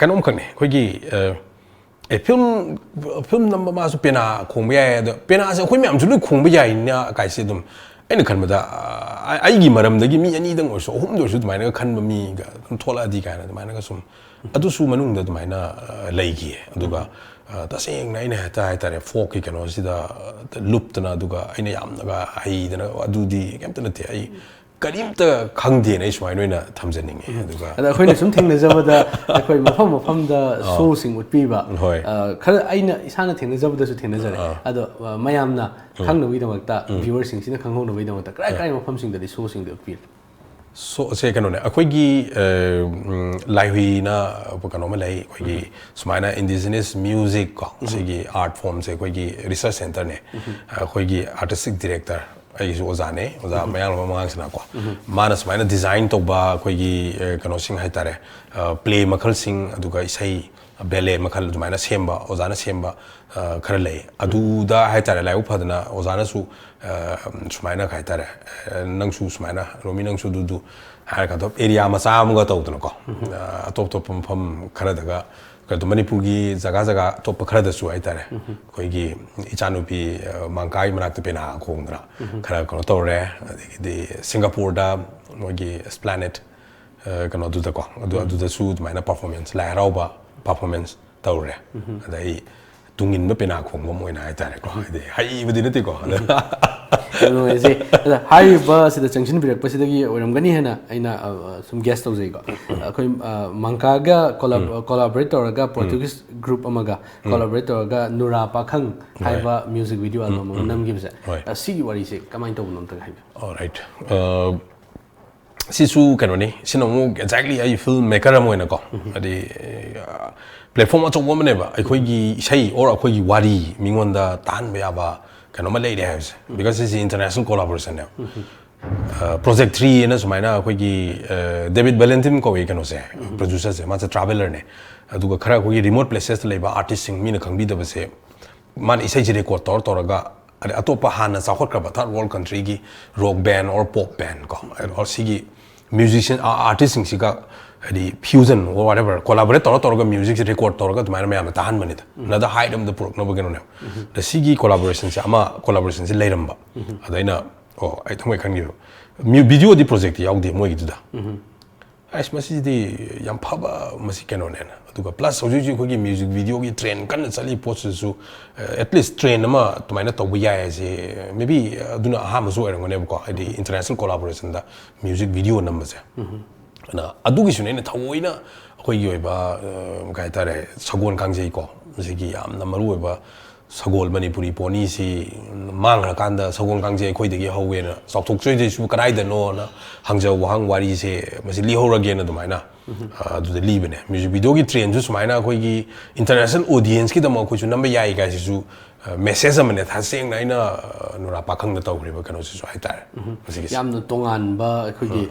Speaker 2: ꯀꯩꯅꯣꯝꯈꯛꯅꯦ ꯑꯩꯈꯣꯏꯒꯤ ꯐꯤल्म ꯅꯝꯕ ꯃꯥꯁꯨ ꯄꯦꯅꯥ ꯈꯣꯡꯕ ꯌꯥꯏ ꯑꯗꯣ ꯄꯦꯅꯥꯁꯦ ꯑꯩꯈꯣꯏ ꯃꯌꯥꯝꯁꯨ ꯂꯣꯏ ꯈꯣꯡꯕ ꯌꯥꯏꯅ ꯀꯥꯏꯁꯦ ꯑꯗꯨꯝ ꯑꯩꯅ ꯈꯟꯕꯗ ꯑꯩꯒꯤ ꯃꯔꯝꯗꯒꯤ ꯃꯤ ꯑꯅꯤꯗꯪ ꯑꯣꯏꯔꯁꯨ ꯑꯍꯨꯝꯗ ꯑꯣꯏꯔꯁꯨ ꯑꯗꯨꯃꯥꯏꯅꯒ ꯈꯟꯕ ꯃꯤꯒ ꯑꯗꯨꯝ ꯊꯣꯛꯂꯛꯑꯗꯤ ꯀꯥꯏꯅ ꯑꯗꯨꯃꯥꯏꯅꯒ ꯁꯨꯝ ꯑꯗꯨꯁꯨ ꯃꯅꯨꯡꯗ ꯑꯗꯨꯃꯥꯏꯅ ꯂꯩꯈꯤꯌꯦ ꯑꯗꯨꯒ ꯇꯁꯦꯡꯅ ꯑꯩꯅ ꯍꯦꯛꯇ ꯍꯥꯏꯇꯥꯔꯦ ꯐꯣꯛꯀꯤ ꯀꯩꯅꯣꯁꯤꯗ ꯂꯨꯞꯇꯅ ꯑꯗꯨꯒ ꯑꯩꯅ ꯌꯥꯝꯅꯒ ꯍꯩꯗꯅ ꯑꯗꯨꯗꯤ ꯀꯩꯝꯇ ꯅꯠꯇꯦ ꯑꯩ ꯀꯔꯤꯝꯇ ꯈꯪꯗꯦꯅ ꯑꯩ ꯁꯨꯃꯥꯏꯅ ꯑꯣꯏꯅ ꯊꯝꯖꯅꯤꯡꯉꯦ ꯑꯗꯨꯒ
Speaker 1: ꯑꯗ ꯑꯩꯈꯣꯏꯅ ꯁꯨꯝ ꯊꯦꯡꯅꯖꯕꯗ ꯑꯩꯈꯣꯏ ꯃꯐꯝꯗ ꯁꯣꯁꯤꯡ ꯎꯠꯄꯤꯕ
Speaker 2: ꯍꯣꯏ
Speaker 1: ꯈꯔ ꯑꯩꯅ ꯏꯁꯥꯅ ꯊꯦꯡꯅꯖꯕꯗꯁꯨ ꯊꯦꯡꯅꯖꯔꯦ ꯑꯗꯣ ꯃꯌꯥꯝꯅ ꯈꯪꯅꯕꯒꯤꯗꯃꯛꯇ ꯚ꯭ꯌꯨꯋꯔꯁꯤꯡꯁꯤꯅ ꯈꯪꯍꯧꯅꯕꯒꯤꯗꯃꯛꯇ ꯀꯔꯥꯏ ꯃꯐꯝꯁꯤꯡꯗꯗꯤ ꯁꯣꯁꯤꯡꯗ ꯎꯠꯄꯤꯔꯦ
Speaker 2: ꯁꯦ ꯀꯩꯅꯣꯅꯦ ꯑꯩꯈꯣꯏꯒꯤ ꯂꯥꯏꯍꯨꯏꯅ ꯀꯩꯅꯣꯃ ꯂꯩ ꯑꯩꯈꯣꯏꯒꯤ ꯁꯨꯃꯥꯏꯅ ꯏꯟꯗꯤꯖꯤꯅꯁ ꯃ꯭ꯌꯨꯖꯤꯛ ꯀꯣ ꯁꯤꯒꯤ ꯑꯥꯔꯠ ꯐꯣꯝꯁꯦ ꯑꯩꯈꯣꯏꯒꯤ ꯔꯤꯁꯔꯁ ꯁꯦꯟꯇꯔꯅꯦ ꯑꯩꯈꯣꯏꯒꯤ ꯑꯥꯔꯇꯤꯁꯇꯤꯛ ꯗꯤꯔꯦꯛꯇꯔ ꯑꯩꯒꯤꯁꯨ ꯑꯣꯖꯥꯅꯦ ꯑꯣꯖꯥ ꯃꯌꯥꯝ ꯃꯉꯥꯡꯁꯤꯅ ꯀꯣ ꯃꯥꯅ ꯁꯨꯃꯥꯏꯅ ꯗꯤꯖꯥꯏꯟ ꯇꯧꯕ ꯑꯩꯈꯣꯏꯒꯤ ꯀꯩꯅꯣꯁꯤꯡ ꯍꯥꯏꯇꯥꯔꯦ ꯄ꯭ꯂꯦ ꯃꯈꯜꯁꯤꯡ ꯑꯗꯨꯒ ꯏꯁꯩ ꯕꯦꯂꯦ ꯃꯈꯜ ꯑꯗꯨꯃꯥꯏꯅ ꯁꯦꯝꯕ ꯑꯣꯖꯥꯅ ꯁꯦꯝꯕ ꯈꯔ ꯂꯩ ꯑꯗꯨꯗ ꯍꯥꯏꯇꯥꯔꯦ ꯂꯥꯏꯕꯛ ꯐꯗꯅ ꯑꯣꯖꯥꯅꯁꯨ ꯁꯨꯃꯥꯏꯅ ꯍꯥꯏꯇꯥꯔꯦ ꯅꯪꯁꯨ ꯁꯨꯃꯥꯏꯅ ꯔꯣꯃꯤ ꯅꯪꯁꯨ ꯑꯗꯨꯗꯨ ꯍꯥꯏꯔꯀꯥꯟꯗ ꯑꯦꯔꯤꯌꯥ ꯃꯆꯥ ꯑꯃꯒ ꯇꯧꯗꯅꯀꯣ ꯑꯇꯣꯞ ꯑꯇꯣꯞꯄ ꯃꯐꯝ ꯈꯔꯗꯒ ꯀꯩꯅꯣ ꯃꯅꯤꯄꯨꯔꯒꯤ ꯖꯒꯥ ꯑꯇꯣꯞꯄ ꯈꯔꯗꯁꯨ ꯍꯥꯏꯇꯥꯔꯦ ꯑꯩꯈꯣꯏꯒꯤ ꯏꯆꯥꯅꯨꯄꯤ ꯃꯥꯡꯀꯥꯒꯤ ꯃꯅꯥꯛꯇ ꯄꯦꯅꯥ ꯈꯣꯡꯗꯅ ꯈꯔ ꯀꯩꯅꯣ ꯇꯧꯔꯦ ꯑꯗꯒꯤꯗꯤ ꯁꯤꯡꯒꯥꯄꯨꯔꯗ ꯃꯣꯏꯒꯤ ꯏꯁꯄ꯭ꯂꯥꯅꯦꯠ ꯀꯩꯅꯣꯗꯨꯗꯀꯣ ꯑꯗꯨꯗꯁꯨ ꯑꯗꯨꯃꯥꯏꯅ ꯄꯔꯐꯣꯔꯃꯦꯟꯁ ꯂꯥꯏ ꯍꯔꯥꯎꯕ ꯄꯔꯐꯣꯔꯃꯦꯟꯁ ꯇꯧꯔꯦ ꯑꯗꯩ ꯇꯨꯡꯏꯟꯕ ꯄꯦꯅꯥ ꯈꯣꯡꯕ ꯑꯃ ꯑꯣꯏꯅ ꯍꯥꯏꯇꯥꯔꯦꯀꯣ ꯍꯥꯏꯗꯤ ꯍꯩꯕꯗꯤ ꯅꯠꯇꯦꯀꯣ
Speaker 1: ꯅꯨꯡꯉꯥꯏꯖꯩ ꯑꯗ ꯍꯥꯏꯔꯤꯕ ꯑꯁꯤꯗ ꯆꯪꯁꯤꯟꯕꯤꯔꯛꯄꯁꯤꯗꯒꯤ ꯑꯣꯏꯔꯝꯒꯅꯤ ꯍꯥꯏꯅ ꯑꯩꯅ ꯁꯨꯝ ꯒꯦꯁ ꯇꯧꯖꯩꯀꯣ ꯑꯩꯈꯣꯏ ꯃꯪꯀꯥꯒ ꯀꯣꯂꯥꯕꯣꯔꯦꯠ ꯇꯧꯔꯒ ꯄꯣꯔꯇꯨꯒꯤꯁ ꯒ꯭ꯔꯨꯞ ꯑꯃꯒ ꯀꯣꯂꯥꯕꯣꯔꯦꯠ ꯇꯧꯔꯒ ꯅꯨꯔꯥ ꯄꯥꯈꯪ ꯍꯥꯏꯕ ꯃ꯭ꯌꯨꯖꯤꯛ ꯚꯤꯗꯤꯑꯣ ꯑꯜꯕꯝ ꯑꯃ ꯅꯝꯈꯤꯕꯁꯦ ꯁꯤꯒꯤ ꯋꯥꯔꯤꯁꯦ ꯀꯃꯥꯏꯅ ꯇꯧꯕꯅꯣ ꯑꯝꯇꯒ ꯍꯥꯏꯕꯤꯌꯨ
Speaker 2: ꯔꯥꯏꯠ ꯁꯤꯁꯨ ꯀꯩꯅꯣꯅꯤ ꯁꯤꯅ ꯑꯃꯨꯛ ꯑꯦꯛꯖꯦꯛꯠꯂꯤ ꯑꯩ ꯐꯤꯜꯝ ꯃꯦꯀꯔ ꯑꯃ ꯑꯣꯏꯅꯀꯣ ꯍꯥꯏꯗꯤ ꯄ꯭ꯂꯦꯠꯐꯣꯝ ꯑꯆꯧꯕ ꯑꯃꯅꯦꯕ ꯑꯩꯈꯣꯏꯒꯤ ꯏꯁꯩ ꯑꯣꯔ ꯑꯩꯈꯣꯏꯒꯤ ꯋꯥꯔꯤ ꯃꯤꯉꯣꯟꯗ ꯇꯥꯍꯟꯕ ꯌꯥꯕ ꯀꯩꯅꯣꯃ ꯂꯩꯔꯦ ꯍꯥꯏꯕꯁꯦ ꯕꯤꯀꯣꯁ ꯁꯤꯁꯤ ꯏꯟꯇꯔꯅꯦꯁꯅꯦꯜ ꯀꯣꯂꯥꯕꯣꯔꯦꯁꯟꯅꯦꯕ ꯄ꯭ꯔꯣꯖꯦꯛ 3 ꯑꯅ ꯁꯨꯃꯥꯏꯅ ꯑꯩꯈꯣꯏꯒꯤ ꯗꯦꯕꯤꯠ ꯕꯦꯂꯦꯟꯇꯤꯟ ꯀꯧꯏ ꯀꯩꯅꯣꯁꯦ ꯄ꯭ꯔꯣꯗ꯭ꯌꯨꯁꯔꯁꯦ ꯃꯥꯁꯦ ꯇ꯭ꯔꯥꯚꯦꯂꯔꯅꯦ ꯑꯗꯨꯒ ꯈꯔ ꯑꯩꯈꯣꯏꯒꯤ ꯔꯤꯃꯣꯠ ꯄ꯭ꯂꯦꯁꯦꯁꯇ ꯂꯩꯕ ꯑꯥꯔꯇꯤꯁꯁꯤꯡ ꯃꯤꯅ ꯈꯪꯕꯤꯗꯕꯁꯦ ꯃꯥꯅ ꯏꯁꯩꯁꯦ ꯔꯦꯀꯣꯔꯗ ꯇꯧꯔꯒ ꯑꯗꯩ ꯑꯇꯣꯞꯄ ꯍꯥꯟꯅ ꯆꯥꯎꯈꯠꯈ꯭ꯔꯕ ꯊꯥꯔꯠ ꯋꯥꯔꯜ ꯀꯟꯇ꯭ꯔꯤꯒꯤ ꯔꯣꯛ ꯕꯦꯟ ꯑꯣꯔ ꯄꯣꯞ ꯕꯦꯟ ꯀꯣ ꯑꯣꯔ ꯁꯤꯒꯤ ꯃ꯭ꯌꯨꯖꯤꯁꯤꯌꯟ ꯑꯥꯔꯇꯤꯁꯁꯤꯡꯁꯤꯒ ꯍꯥꯏꯗꯤ ꯐ꯭ꯌꯨꯖꯟ ꯑꯣꯔ ꯋꯥꯠꯑꯦꯚꯔ ꯀꯣꯂꯥꯕꯣꯔꯦꯠ ꯇꯧꯔꯒ ꯃ꯭ꯌꯨꯖꯤꯛꯁꯦ ꯔꯦꯀꯣꯔꯗ ꯇꯧꯔꯒ ꯑꯗꯨꯃꯥꯏꯅ ꯃꯌꯥꯝꯅ ꯇꯥꯍꯟꯕꯅꯤꯗ ꯑꯅꯗ ꯍꯥꯏꯠ ꯑꯃꯗ ꯄꯨꯔꯛꯅꯕ ꯀꯩꯅꯣꯅꯦꯕ ꯑꯗ ꯁꯤꯒꯤ ꯀꯣꯂꯥꯕꯣꯔꯦꯁꯟꯁꯦ ꯂꯩꯔꯝꯕ ꯑꯗ ꯑꯩꯅ ꯑꯩ ꯊꯃꯣꯏ ꯈꯟꯈꯤꯕ ꯚꯤꯗꯤꯑꯣꯗꯤ ꯄ꯭ꯔꯣꯖꯦꯛꯇꯤ ꯌꯥꯎꯗꯦ ꯃꯣꯏꯒꯤꯗꯨꯗ ꯑꯁ ꯃꯁꯤꯗꯤ ꯌꯥꯝ ꯐꯕ ꯃꯁꯤ ꯀꯩꯅꯣꯅꯦꯅ ꯑꯗꯨꯒ ꯄ꯭ꯂꯁ ꯍꯧꯖꯤꯛ ꯑꯩꯈꯣꯏꯒꯤ ꯃ꯭ꯌꯨꯖꯤꯛ ꯚꯤꯗꯤꯑꯣꯒꯤ ꯇ꯭ꯔꯦꯟ ꯀꯟꯅ ꯆꯠꯂꯤ ꯄꯣꯠꯁꯤꯁꯨ ꯑꯦꯠꯂꯤꯁ ꯇ꯭ꯔꯦꯟ ꯑꯃ ꯑꯗꯨꯃꯥꯏꯅ ꯇꯧꯕ ꯌꯥꯏ ꯍꯥꯏꯁꯦ ꯃꯦ ꯕꯤ ꯑꯗꯨꯅ ꯑꯍꯥꯟꯕꯁꯨ ꯑꯣꯏꯔꯝꯒꯅꯦꯕꯀꯣ ꯍꯥꯏꯗꯤ ꯏꯟꯇꯔꯅꯦꯁꯅꯦꯜ ꯀꯣꯂꯥꯕꯣꯔꯦꯁꯟꯗ ꯃ꯭ꯌꯨꯖꯤꯛ ꯚꯤꯗꯤꯑꯣ ꯅꯝꯕꯁꯦ ꯑꯗꯨꯅ ꯑꯗꯨꯒꯤꯁꯨꯅꯦ ꯑꯩꯅ ꯊꯑꯣꯏꯅ ꯑꯩꯈꯣꯏꯒꯤ ꯑꯣꯏꯕ ꯀꯩ ꯍꯥꯏꯇꯥꯔꯦ ꯁꯒꯣꯜ ꯀꯥꯡꯖꯩꯀꯣ ꯃꯁꯤꯒꯤ ꯌꯥꯝꯅ ꯃꯔꯨꯑꯣꯏꯕ ꯁꯒꯣꯜ ꯃꯅꯤꯄꯨꯔꯤ ꯄꯣꯅꯤꯁꯤ ꯃꯥꯡꯈ꯭ꯔꯀꯥꯟꯗ ꯁꯒꯣꯜ ꯀꯥꯡꯖꯩ ꯑꯩꯈꯣꯏꯗꯒꯤ ꯍꯧꯋꯦꯅ ꯆꯥꯎꯊꯣꯛꯆꯣꯏꯗꯩꯁꯨ ꯀꯗꯥꯏꯗꯅꯣꯅ ꯍꯪꯖꯕ ꯋꯥꯍꯪ ꯋꯥꯔꯤꯁꯦ ꯃꯁꯤ ꯂꯤꯍꯧꯔꯒꯦꯅ ꯑꯗꯨꯃꯥꯏꯅ ꯑꯗꯨꯗ ꯂꯤꯕꯅꯦ ꯃ꯭ꯌꯨꯖꯤꯛ ꯚꯤꯗꯤꯑꯣꯒꯤ ꯇ꯭ꯔꯦꯟꯁꯨ ꯁꯨꯃꯥꯏꯅ ꯑꯩꯈꯣꯏꯒꯤ ꯏꯟꯇꯔꯅꯦꯁꯅꯦꯜ ꯑꯣꯗꯤꯌꯦꯟꯁꯀꯤꯗꯃꯛ ꯑꯩꯈꯣꯏꯁꯨ ꯅꯝꯕ ꯌꯥꯏ ꯀꯥꯏꯁꯤꯁꯨ ꯃꯦꯁꯦꯖ ꯑꯃꯅꯦ ꯇꯁꯦꯡꯅ ꯑꯩꯅ ꯅꯨꯔꯥ ꯄꯥꯈꯪꯗ ꯇꯧꯈ꯭ꯔꯤꯕ ꯀꯩꯅꯣꯁꯤꯁꯨ ꯍꯥꯏꯇꯥꯔꯦ ꯃꯁꯤꯒꯤꯁꯦ
Speaker 1: ꯌꯥꯝꯅ ꯇꯣꯉꯥꯟꯕ ꯑꯩꯈꯣꯏꯒꯤ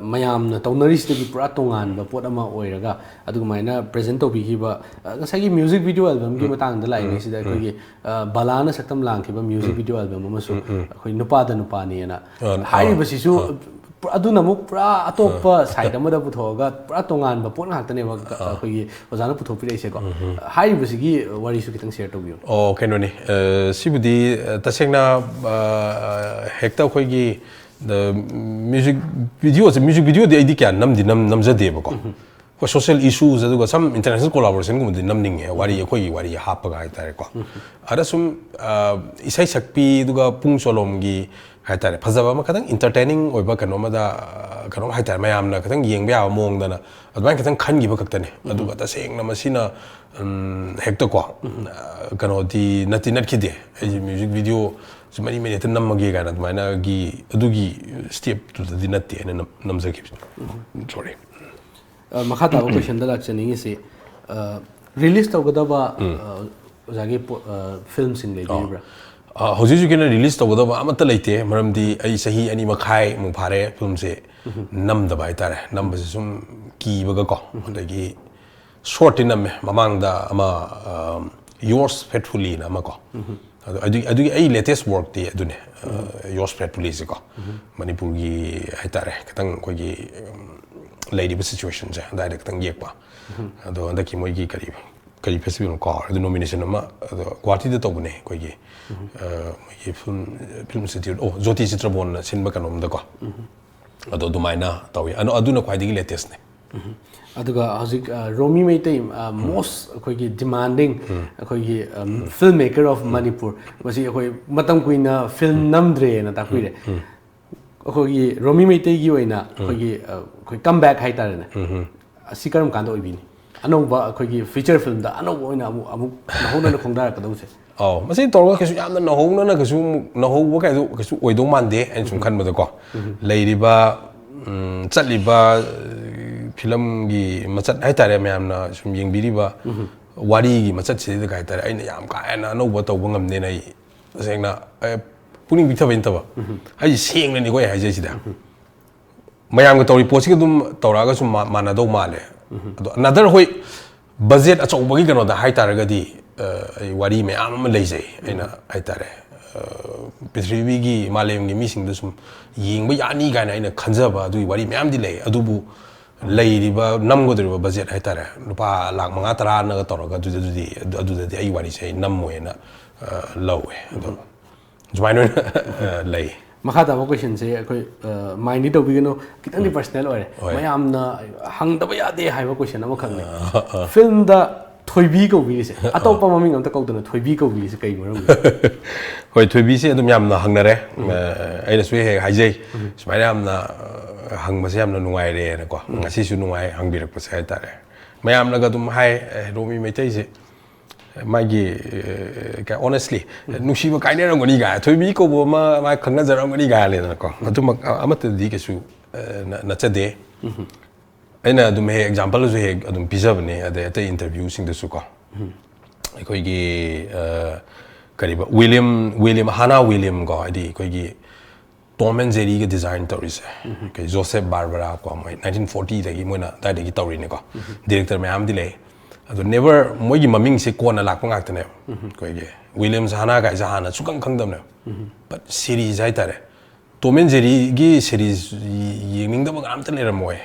Speaker 1: ꯃꯌꯥꯝꯅ ꯇꯧꯅꯔꯤꯁꯤꯗꯒꯤ ꯄꯨꯔꯥ ꯇꯣꯉꯥꯟꯕ ꯄꯣꯠ ꯑꯃ ꯑꯣꯏꯔꯒ ꯑꯗꯨꯃꯥꯏꯅ ꯄ꯭ꯔꯖꯦꯟ ꯇꯧꯕꯤꯈꯤꯕ ꯉꯁꯥꯏꯒꯤ ꯃ꯭ꯌꯨꯖꯤꯛ ꯚꯤꯗꯤꯑꯣ ꯑꯦꯜꯕꯝꯒꯤ ꯃꯇꯥꯡꯗ ꯂꯥꯛꯏꯉꯩꯁꯤꯗ ꯑꯩꯈꯣꯏꯒꯤ ꯕꯂꯥꯅ ꯁꯛꯇꯝ ꯂꯥꯡꯈꯤꯕ ꯃ꯭ꯌꯨꯖꯤꯛ ꯚꯤꯗꯤꯑꯣ ꯑꯦꯜꯕꯝ ꯑꯃꯁꯨ ꯑꯩꯈꯣꯏ ꯅꯨꯄꯥꯗ ꯅꯨꯄꯥꯅꯤꯅ ꯍꯥꯏꯔꯤꯕꯁꯤꯁꯨ ꯑꯗꯨꯅ ꯑꯃꯨꯛ ꯄꯨꯔꯥ ꯑꯇꯣꯞꯄ ꯁꯥꯏꯠ ꯑꯃꯗ ꯄꯨꯊꯣꯛꯑꯒ ꯄꯨꯔꯥ ꯇꯣꯉꯥꯟꯕ ꯄꯣꯠ ꯉꯥꯛꯇꯅꯦꯕ ꯑꯩꯈꯣꯏꯒꯤ ꯑꯣꯖꯥꯅ ꯄꯨꯊꯣꯛꯄꯤꯔꯛꯏꯁꯦꯀꯣ ꯍꯥꯏꯔꯤꯕꯁꯤꯒꯤ ꯋꯥꯔꯤꯁꯨ ꯈꯤꯇꯪ ꯁꯦꯌꯔ ꯇꯧꯕꯤꯌꯨ
Speaker 2: ꯀꯩꯅꯣꯅꯤ ꯁꯤꯕꯨꯗꯤ ꯇꯁꯦꯡꯅ ꯍꯦꯛꯇ ꯑꯩꯈꯣꯏꯒꯤ ꯃ꯭ꯌꯨꯖꯤꯛ ꯚꯤꯗꯤꯑꯣꯗꯤ ꯑꯩꯗꯤ ꯀꯌꯥ ꯅꯝꯖꯗꯦꯕꯀꯣ ꯍꯣꯏ ꯁꯣꯁꯤꯌꯦꯜ ꯏꯁꯨꯁ ꯑꯗꯨꯒ ꯁꯝ ꯏꯟꯇꯔꯅꯦꯁꯅꯦꯜ ꯀꯣꯂꯥꯕꯣꯔꯦꯁꯟꯒꯨꯝꯕꯗꯤ ꯅꯝꯅꯤꯡꯉꯦ ꯋꯥꯔꯤ ꯑꯩꯈꯣꯏꯒꯤ ꯋꯥꯔꯤ ꯍꯥꯞꯄꯒ ꯍꯥꯏꯇꯥꯔꯦꯀꯣ ꯑꯗ ꯁꯨꯝ ꯏꯁꯩ ꯁꯛꯄꯤ ꯑꯗꯨꯒ ꯄꯨꯡ ꯆꯣꯂꯣꯝꯒꯤ ꯍꯥꯏꯇꯥꯔꯦ ꯐꯖꯕ ꯑꯃ ꯈꯤꯇꯪ ꯏꯟꯇꯔꯇꯦꯅꯤꯡ ꯑꯣꯏꯕ ꯀꯩꯅꯣꯃꯗ ꯀꯩꯅꯣꯝ ꯍꯥꯏꯇꯥꯔꯦ ꯃꯌꯥꯝꯅ ꯈꯤꯇꯪ ꯌꯦꯡꯕ ꯌꯥꯕ ꯃꯑꯣꯡꯗꯅ ꯑꯗꯨꯃꯥꯏꯅ ꯈꯤꯇꯪ ꯈꯟꯈꯤꯕ ꯈꯛꯇꯅꯦ ꯑꯗꯨꯒ ꯇꯁꯦꯡꯅ ꯃꯁꯤꯅ ꯍꯦꯛꯇꯀꯣ ꯀꯩꯅꯣꯗꯤ ꯅꯠꯈꯤꯗꯦ ꯑꯩꯁꯦ ꯃ꯭ꯌꯨꯖꯤꯛ ꯚꯤꯗꯤꯑꯣ ꯃꯔꯤ ꯃꯤꯅꯤꯠꯇ ꯅꯝꯃꯒꯦ ꯀꯥꯏꯅ ꯑꯗꯨꯃꯥꯏꯅꯒꯤ ꯑꯗꯨꯒꯤ ꯁ꯭ꯇꯦꯞꯇꯨꯗꯗꯤ ꯅꯠꯇꯦ ꯑꯩꯅ ꯅꯝꯖꯈꯤꯕꯁꯦ ꯁꯣꯔꯤ
Speaker 1: ꯃꯈꯥ ꯇꯥꯕ ꯀꯣꯏꯁꯟꯗ ꯂꯥꯛꯆꯅꯤꯡꯉꯤꯁꯤ ꯔꯤꯂꯤꯁ ꯇꯧꯒꯗꯕ ꯑꯣꯖꯥꯒꯤ ꯐꯤꯜꯝꯁꯤꯡ ꯂꯩꯕꯤꯕ꯭ꯔꯥ
Speaker 2: ꯍꯧꯖꯤꯛ ꯍꯧꯖꯤꯛꯀꯤꯅ ꯔꯤꯂꯤꯁ ꯇꯧꯒꯗꯕ ꯑꯃꯠꯇ ꯂꯩꯇꯦ ꯃꯔꯝꯗꯤ ꯑꯩ ꯆꯍꯤ 2 ꯃꯈꯥꯏꯃꯨꯛ ꯐꯥꯔꯦ ꯐꯤल्मꯁꯦ ꯅꯝꯗꯕ ꯍꯥꯏꯇꯥꯔꯦ ꯅꯝꯕꯁꯦ ꯁꯨꯝ ꯀꯤꯕꯒꯀꯣ ꯑꯗꯒꯤ ꯁꯣꯔꯠꯇꯤ ꯅꯝꯃꯦ ꯃꯃꯥꯡꯗ ꯑꯃ ꯌꯣꯔꯁ ꯐꯦꯠꯐꯨꯜꯂꯤꯅ ꯑꯃꯀꯣ ꯑꯗꯨꯒꯤ ꯑꯩ ꯂꯦꯇꯦꯁ ꯋꯥꯔꯛꯇꯤ ꯑꯗꯨꯅꯦ ꯌꯣꯔꯁ ꯐꯦꯠꯐꯨꯜꯂꯤꯁꯦꯀꯣ ꯃꯅꯤꯄꯨꯔꯒꯤ ꯍꯥꯏꯇꯥꯔꯦ ꯈꯤꯇꯪ ꯑꯩꯈꯣꯏꯒꯤ ꯂꯩꯔꯤꯕ ꯁꯤꯆꯨꯋꯦꯁꯟꯁꯦ ꯑꯗꯨꯋꯥꯏꯗ ꯈꯤꯇꯪ ꯌꯦꯛꯄ ꯑꯗꯣ ꯍꯟꯗꯛꯀꯤ ꯃꯣꯏꯒꯤ ꯀꯔꯤ ꯐꯦꯁꯇꯤꯚꯦꯜꯅꯣ ꯀꯥꯎꯔꯦ ꯑꯗꯨ ꯅꯣꯃꯤꯅꯦꯁꯟ ꯑꯃ ꯑꯗꯣ ꯒꯨꯋꯥꯍꯥꯇꯤꯗ ꯇꯧꯕꯅꯦ ꯑꯩꯈꯣꯏꯒꯤ ꯃꯣꯏꯒꯤ ꯐꯤꯜꯝ ꯏꯟꯁꯇꯤꯇ꯭ꯌꯨꯠ ꯖꯣꯇꯤ ꯆꯤꯇ꯭ꯔꯕꯣꯟꯅ ꯁꯤꯟꯕ ꯀꯩꯅꯣꯝꯗꯀꯣ ꯑꯗꯣ ꯑꯗꯨꯃꯥꯏꯅ ꯇꯧꯏ ꯑꯗꯨꯅ ꯈ꯭ꯋꯥꯏꯗꯒꯤ ꯂꯦꯇꯦꯁꯅꯦ
Speaker 1: ꯑꯗꯨꯒ ꯍꯧꯖꯤꯛ ꯔꯣꯃꯤ ꯃꯩꯇꯩ ꯃꯣꯁ ꯑꯩꯈꯣꯏꯒꯤ ꯗꯤꯃꯥꯟꯗꯤꯡ ꯑꯩꯈꯣꯏꯒꯤ ꯐꯤꯜꯝ ꯃꯦꯀꯔ ꯑꯣꯐ ꯃꯅꯤꯄꯨꯔ ꯃꯁꯤ ꯑꯩꯈꯣꯏ ꯃꯇꯝ ꯀꯨꯏꯅ ꯐꯤꯜꯝ ꯅꯝꯗ꯭ꯔꯦꯅ ꯇꯥꯛꯄꯤꯔꯦ ꯑꯩꯈꯣꯏꯒꯤ ꯔꯣꯃꯤ ꯃꯩꯇꯩꯒꯤ ꯑꯣꯏꯅ ꯑꯩꯈꯣꯏ ꯀꯝꯕꯦꯛ ꯍꯥꯏꯇꯥꯔꯦꯅꯦ ꯑꯁꯤ ꯀꯔꯝ ꯀꯥꯟꯗ ꯑꯣꯏꯕꯤꯅꯤ ꯑꯅꯧꯕ ꯑꯩꯈꯣꯏꯒꯤ ꯐꯤꯆꯔ ꯐꯤꯜꯝꯗ ꯑꯅꯧꯕ ꯑꯣꯏꯅ ꯑꯃꯨꯛ ꯅꯧꯍꯧꯅꯅ ꯈꯣꯡꯗꯥꯔꯛꯀꯗꯧꯁꯦ
Speaker 2: ꯃꯁꯤ ꯇꯧꯔꯒ ꯀꯩꯁꯨ ꯌꯥꯝꯅ ꯅꯧꯍꯧꯅꯅ ꯅꯧꯍꯧꯕ ꯀꯩꯁꯨ ꯑꯣꯏꯗꯧ ꯃꯥꯟꯗꯦ ꯑꯩꯅ ꯁꯨꯝ ꯈꯟꯕꯗꯀꯣ ꯂꯩꯔꯤꯕ ꯆꯠꯂꯤꯕ ꯐꯤꯂꯝꯒꯤ ꯃꯆꯠ ꯍꯥꯏꯇꯥꯔꯦ ꯃꯌꯥꯝꯅ ꯁꯨꯝ ꯌꯦꯡꯕꯤꯔꯤꯕ ꯋꯥꯔꯤꯒꯤ ꯃꯆꯠꯁꯤꯗ ꯍꯥꯏꯇꯥꯔꯦ ꯑꯩꯅ ꯌꯥꯝ ꯀꯥ ꯍꯦꯟꯅ ꯑꯅꯧꯕ ꯇꯧꯕ ꯉꯝꯗꯦꯅ ꯑꯩ ꯇꯁꯦꯡꯅ ꯄꯨꯛꯅꯤꯡ ꯄꯤꯛꯊꯕꯩ ꯅꯠꯇꯕ ꯑꯩ ꯁꯦꯡꯅꯅꯤꯀꯣ ꯑꯩ ꯍꯥꯏꯖꯩꯁꯤꯗ ꯃꯌꯥꯝꯒ ꯇꯧꯔꯤ ꯄꯣꯠꯁꯤꯒ ꯑꯗꯨꯝ ꯇꯧꯔꯛꯑꯒ ꯁꯨꯝ ꯃꯥꯟꯅꯗꯧ ꯃꯥꯜꯂꯦ ꯑꯗꯣ ꯑꯅꯗꯔ ꯍꯣꯏ ꯕꯖꯦꯠ ꯑꯆꯧꯕꯒꯤ ꯀꯩꯅꯣꯗ ꯍꯥꯏꯇꯥꯔꯒꯗꯤ ꯑꯩ ꯋꯥꯔꯤ ꯃꯌꯥꯝ ꯑꯃ ꯂꯩꯖꯩ ꯑꯩꯅ ꯍꯥꯏꯇꯥꯔꯦ ꯄ꯭ꯔꯤꯊꯤꯕꯤꯒꯤ ꯃꯥꯂꯦꯝꯒꯤ ꯃꯤꯁꯤꯡꯗ ꯁꯨꯝ ꯌꯦꯡꯕ ꯌꯥꯅꯤ ꯀꯥꯏꯅ ꯑꯩꯅ ꯈꯟꯖꯕ ꯑꯗꯨꯒꯤ ꯋꯥꯔꯤ ꯃꯌꯥꯝꯗꯤ ꯂꯩ ꯑꯗꯨꯕꯨ ꯂꯩꯔꯤꯕ ꯅꯝꯒꯗꯧꯔꯤꯕ ꯕꯖꯦꯠ ꯍꯥꯏꯇꯥꯔꯦ ꯂꯨꯄꯥ ꯂꯥꯛ 5-10ꯅꯒ ꯇꯧꯔꯒ ꯑꯗꯨꯗꯗꯤ ꯑꯩ ꯋꯥꯔꯤꯁꯦ ꯑꯩ ꯅꯝꯃꯣꯏꯅ ꯂꯧꯋꯦ ꯑꯗꯣ ꯁꯨꯃꯥꯏꯅ ꯑꯣꯏꯅ ꯂꯩ
Speaker 1: ꯃꯈꯥ ꯇꯥꯕ ꯀꯣꯏꯁꯟꯁꯦ ꯑꯩꯈꯣꯏ ꯃꯥꯏꯟꯗꯤ ꯇꯧꯕꯤꯒꯅꯨ ꯈꯤꯇꯪꯗꯤ ꯄꯔꯁꯅꯦꯜ ꯑꯣꯏꯔꯦ ꯃꯌꯥꯝꯅ ꯍꯪꯗꯕ ꯌꯥꯗꯦ ꯍꯥꯏꯕ ꯀꯣꯏꯁꯟ ꯑꯃꯈꯛꯅꯦ ꯐꯤꯜꯝꯗ ꯊꯣꯏꯕꯤ ꯀꯧꯕꯤꯔꯤꯁꯦ ꯑꯇꯣꯞꯄ ꯃꯃꯤꯡ ꯑꯝꯇ ꯀꯧꯗꯅ ꯊꯣꯏꯕꯤ ꯀꯧꯕꯤꯔꯤꯁꯦ ꯀꯩ ꯃꯔꯝꯒꯤ
Speaker 2: ꯍꯣꯏ ꯊꯣꯏꯕꯤꯁꯦ ꯑꯗꯨꯝ ꯌꯥꯝꯅ ꯍꯪꯅꯔꯦ ꯑꯩꯅꯁꯨ ꯍꯦꯛ ꯍꯥꯏꯖꯩ ꯁꯨꯃꯥꯏꯅ ꯌꯥꯝꯅ ꯍꯪꯕꯁꯦ ꯌꯥꯝꯅ ꯅꯨꯡꯉꯥꯏꯔꯦꯅꯀꯣ ꯉꯁꯤꯁꯨ ꯅꯨꯡꯉꯥꯏ ꯍꯪꯕꯤꯔꯛꯄꯁꯦ ꯍꯥꯏꯇꯥꯔꯦ ꯃꯌꯥꯝꯅꯒ ꯑꯗꯨꯝ ꯍꯥꯏ ꯔꯣꯃꯤ ꯃꯩꯇꯩꯁꯦ ꯃꯥꯒꯤ ꯑꯣꯅꯦꯁꯂꯤ ꯅꯨꯡꯁꯤꯕ ꯀꯥꯏꯅꯔꯝꯒꯅꯤ ꯒꯥꯏ ꯊꯣꯏꯕꯤ ꯀꯧꯕ ꯑꯃ ꯃꯥ ꯈꯪꯅꯖꯔꯝꯒꯅꯤ ꯒꯥꯏꯅꯀꯣ ꯑꯗꯨꯃꯛ ꯑꯃꯠꯇꯗꯤ ꯀꯩꯁꯨ ꯅꯠꯆꯗꯦ ꯑꯩꯅ ꯑꯗꯨꯝ ꯍꯦꯛ ꯑꯦꯛꯖꯥꯝꯄꯜꯁꯨ ꯍꯦꯛ ꯑꯗꯨꯝ ꯄꯤꯖꯕꯅꯦ ꯑꯗꯩ ꯑꯇꯩ ꯏꯟꯇꯔꯚ꯭ꯌꯨꯁꯤꯡꯗꯁꯨ ꯀꯣ ꯑꯩꯈꯣꯏꯒꯤ ꯀꯔꯤꯕ ꯋꯤꯂꯤꯌꯝ ꯍꯥꯅꯥ ꯋꯤꯂꯤꯌꯝ ꯀꯣ ꯍꯥꯏꯗꯤ ꯑꯩꯈꯣꯏꯒꯤ ꯇꯣꯝ ꯑꯦꯟ ꯖꯦꯔꯤꯒ ꯗꯤꯖꯥꯏꯟ ꯇꯧꯔꯤꯁꯦ ꯑꯩꯈꯣꯏ ꯖꯣꯁꯦꯞ ꯕꯥꯔꯕꯔꯥ ꯀꯣ ꯃꯣꯏ 1940ꯗꯒꯤ ꯃꯣꯏꯅ ꯑꯗꯨꯋꯥꯏꯗꯒꯤ ꯇꯧꯔꯤꯅꯦꯀꯣ ꯗꯤꯔꯦꯛꯇꯔ ꯃꯌꯥꯝꯗꯤ ꯂꯩ ꯑꯗꯣ ꯅꯦꯕꯔ ꯃꯣꯏꯒꯤ ꯃꯃꯤꯡꯁꯦ ꯀꯣꯟꯅ ꯂꯥꯛꯄ ꯉꯥꯛꯇꯅꯦꯕ ꯑꯩꯈꯣꯏꯒꯤ ꯋꯤꯂꯤꯌꯝ ꯍꯥꯅꯥ ꯒꯥꯏꯁꯦ ꯍꯥꯟꯅ ꯁꯨꯡꯈꯪ ꯈꯪꯗꯕꯅꯦꯕ ꯕꯠ ꯁꯤꯔꯤꯁ ꯍꯥꯏꯇꯥꯔꯦ ꯇꯣꯝ ꯑꯦꯟ ꯖꯦꯔꯤꯒꯤ ꯁꯤꯔꯤꯁ ꯌꯦꯡꯅꯤꯡꯗꯕ ꯀꯅꯥꯝꯇ ꯂꯩꯔꯝꯃꯣꯏ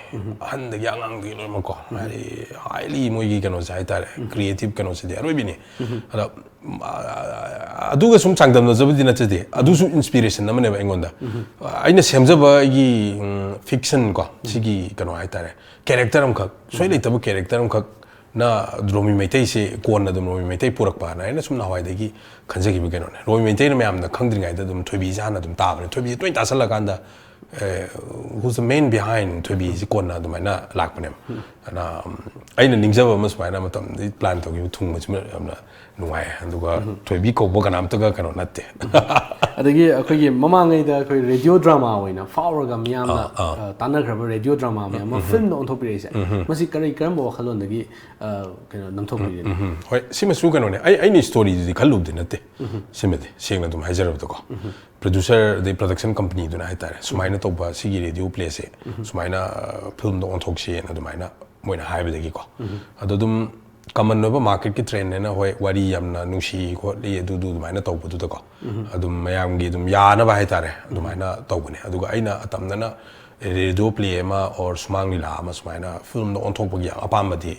Speaker 2: ꯑꯍꯟꯗꯒꯤ ꯑꯉꯥꯡꯗꯒꯤ ꯂꯣꯏꯅꯃꯛꯀꯣ ꯍꯥꯏꯗꯤ ꯍꯥꯏꯂꯤ ꯃꯣꯏꯒꯤ ꯀꯩꯅꯣꯁꯦ ꯍꯥꯏꯇꯥꯔꯦ ꯀ꯭ꯔꯤꯌꯦꯇꯤꯞ ꯀꯩꯅꯣꯁꯤꯗꯤ ꯑꯔꯣꯏꯕꯤꯅꯤ ꯑꯗꯣ ꯑꯗꯨꯒ ꯁꯨꯝ ꯆꯥꯡꯗꯝꯅꯖꯕꯗꯤ ꯅꯠꯆꯗꯦ ꯑꯗꯨꯁꯨ ꯏꯟꯁꯄꯤꯔꯦꯁꯟ ꯑꯃꯅꯦꯕ ꯑꯩꯉꯣꯟꯗ ꯑꯩꯅ ꯁꯦꯝꯖꯕ ꯑꯩꯒꯤ ꯐꯤꯛꯁꯟ ꯀꯣ ꯁꯤꯒꯤ ꯀꯩꯅꯣ ꯍꯥꯏꯇꯥꯔꯦ ꯀꯦꯔꯦꯛꯇꯔ ꯑꯃꯈꯛ ꯁꯣꯏ ꯂꯩꯇꯕ ꯀꯦꯔꯦꯛꯇꯔ ꯑꯃꯈꯛ 나 로미 메이테이시 고원나 좀 로미 메이테이 뿌락바 나이나 좀 나와야되기 간색이 그게노네 로미 메이테이는 매암나 컹드링아이다 좀 퇴비지 하나 좀 따버네 퇴비지 또 따살라 간다 who's the main behind 퇴비지 고원나 좀 마이나 락버네 나 아이는 닝자바 뭐 스마이나 뭐 플랜 도기 퉁 뭐지 뭐나 누가에 누가 퇴비 거 뭐가 남다가 그노 났대
Speaker 1: ꯑꯗꯒꯤ ꯑꯩꯈꯣꯏꯒꯤ ꯃꯃꯥꯡꯉꯩꯗ ꯑꯩꯈꯣꯏ ꯔꯦꯗꯤꯑꯣ ꯗ꯭ꯔꯃꯥ ꯑꯣꯏꯅ ꯐꯥꯎꯔꯒ ꯃꯤꯌꯥꯝꯅ ꯇꯥꯟꯅꯈ꯭ꯔꯕ ꯔꯦꯗꯤꯑꯣ ꯗ꯭ꯔꯃꯥ ꯃꯌꯥꯝ ꯑꯃ ꯐꯤꯜꯝꯗ ꯑꯣꯟꯊꯣꯛꯄꯤꯔꯛꯏꯁꯦ ꯃꯁꯤ ꯀꯔꯝꯕ ꯋꯥꯈꯜꯂꯣꯟꯗꯒꯤ ꯀꯩꯅꯣ ꯅꯝꯊꯣꯛꯄꯤꯔꯤꯅꯤ
Speaker 2: ꯍꯣꯏ ꯁꯤꯃꯁꯨ ꯀꯩꯅꯣꯅꯦ ꯑꯩꯅ ꯁ꯭ꯇꯣꯔꯤꯗꯨꯗꯤ ꯈꯜꯂꯨꯕꯗꯤ ꯅꯠꯇꯦ ꯁꯤꯃꯗꯤ ꯁꯦꯡꯅ ꯑꯗꯨꯝ ꯍꯥꯏꯖꯔꯕꯗꯀꯣ ꯄ꯭ꯔꯣꯗ꯭ꯌꯨꯁꯔ ꯑꯗꯩ ꯄ꯭ꯔꯣꯗꯛꯁꯟ ꯀꯝꯄꯅꯤꯗꯨꯅ ꯍꯥꯏꯇꯥꯔꯦ ꯁꯨꯃꯥꯏꯅ ꯇꯧꯕ ꯁꯤꯒꯤ ꯔꯦꯗꯤꯑꯣ ꯄ꯭ꯂꯦꯁꯦ ꯁꯨꯃꯥꯏꯅ ꯐꯤꯜꯝꯗ ꯑꯣꯟꯊꯣꯛꯁꯦꯅ ꯑꯗꯨꯃꯥꯏꯅ ꯃꯣꯏꯅ ꯍꯥꯏꯕꯗꯒꯤꯀꯣ ꯑꯗꯣ ꯑꯗꯨꯝ ꯀꯃꯟ ꯑꯣꯏꯕ ꯃꯥꯔꯀꯦꯠꯀꯤ ꯇ꯭ꯔꯦꯟꯅꯦꯅ ꯍꯣꯏ ꯋꯥꯔꯤ ꯌꯥꯝꯅ ꯅꯨꯡꯁꯤ ꯈꯣꯠꯂꯤ ꯑꯗꯨꯃꯥꯏꯅ ꯇꯧꯕꯗꯨꯗꯀꯣ ꯑꯗꯨꯝ ꯃꯌꯥꯝꯒꯤ ꯑꯗꯨꯝ ꯌꯥꯅꯕ ꯍꯥꯏꯇꯥꯔꯦ ꯑꯗꯨꯃꯥꯏꯅ ꯇꯧꯕꯅꯦ ꯑꯗꯨꯒ ꯑꯩꯅ ꯑꯇꯝꯅꯅ ꯔꯦꯗꯤꯑꯣ ꯄ꯭ꯂꯦ ꯑꯃ ꯑꯣꯔ ꯁꯨꯃꯥꯡ ꯂꯤꯂꯥ ꯑꯃ ꯁꯨꯃꯥꯏꯅ ꯐꯤꯜꯝꯗ ꯑꯣꯟꯊꯣꯛꯄꯒꯤ ꯑꯄꯥꯝꯕꯗꯤ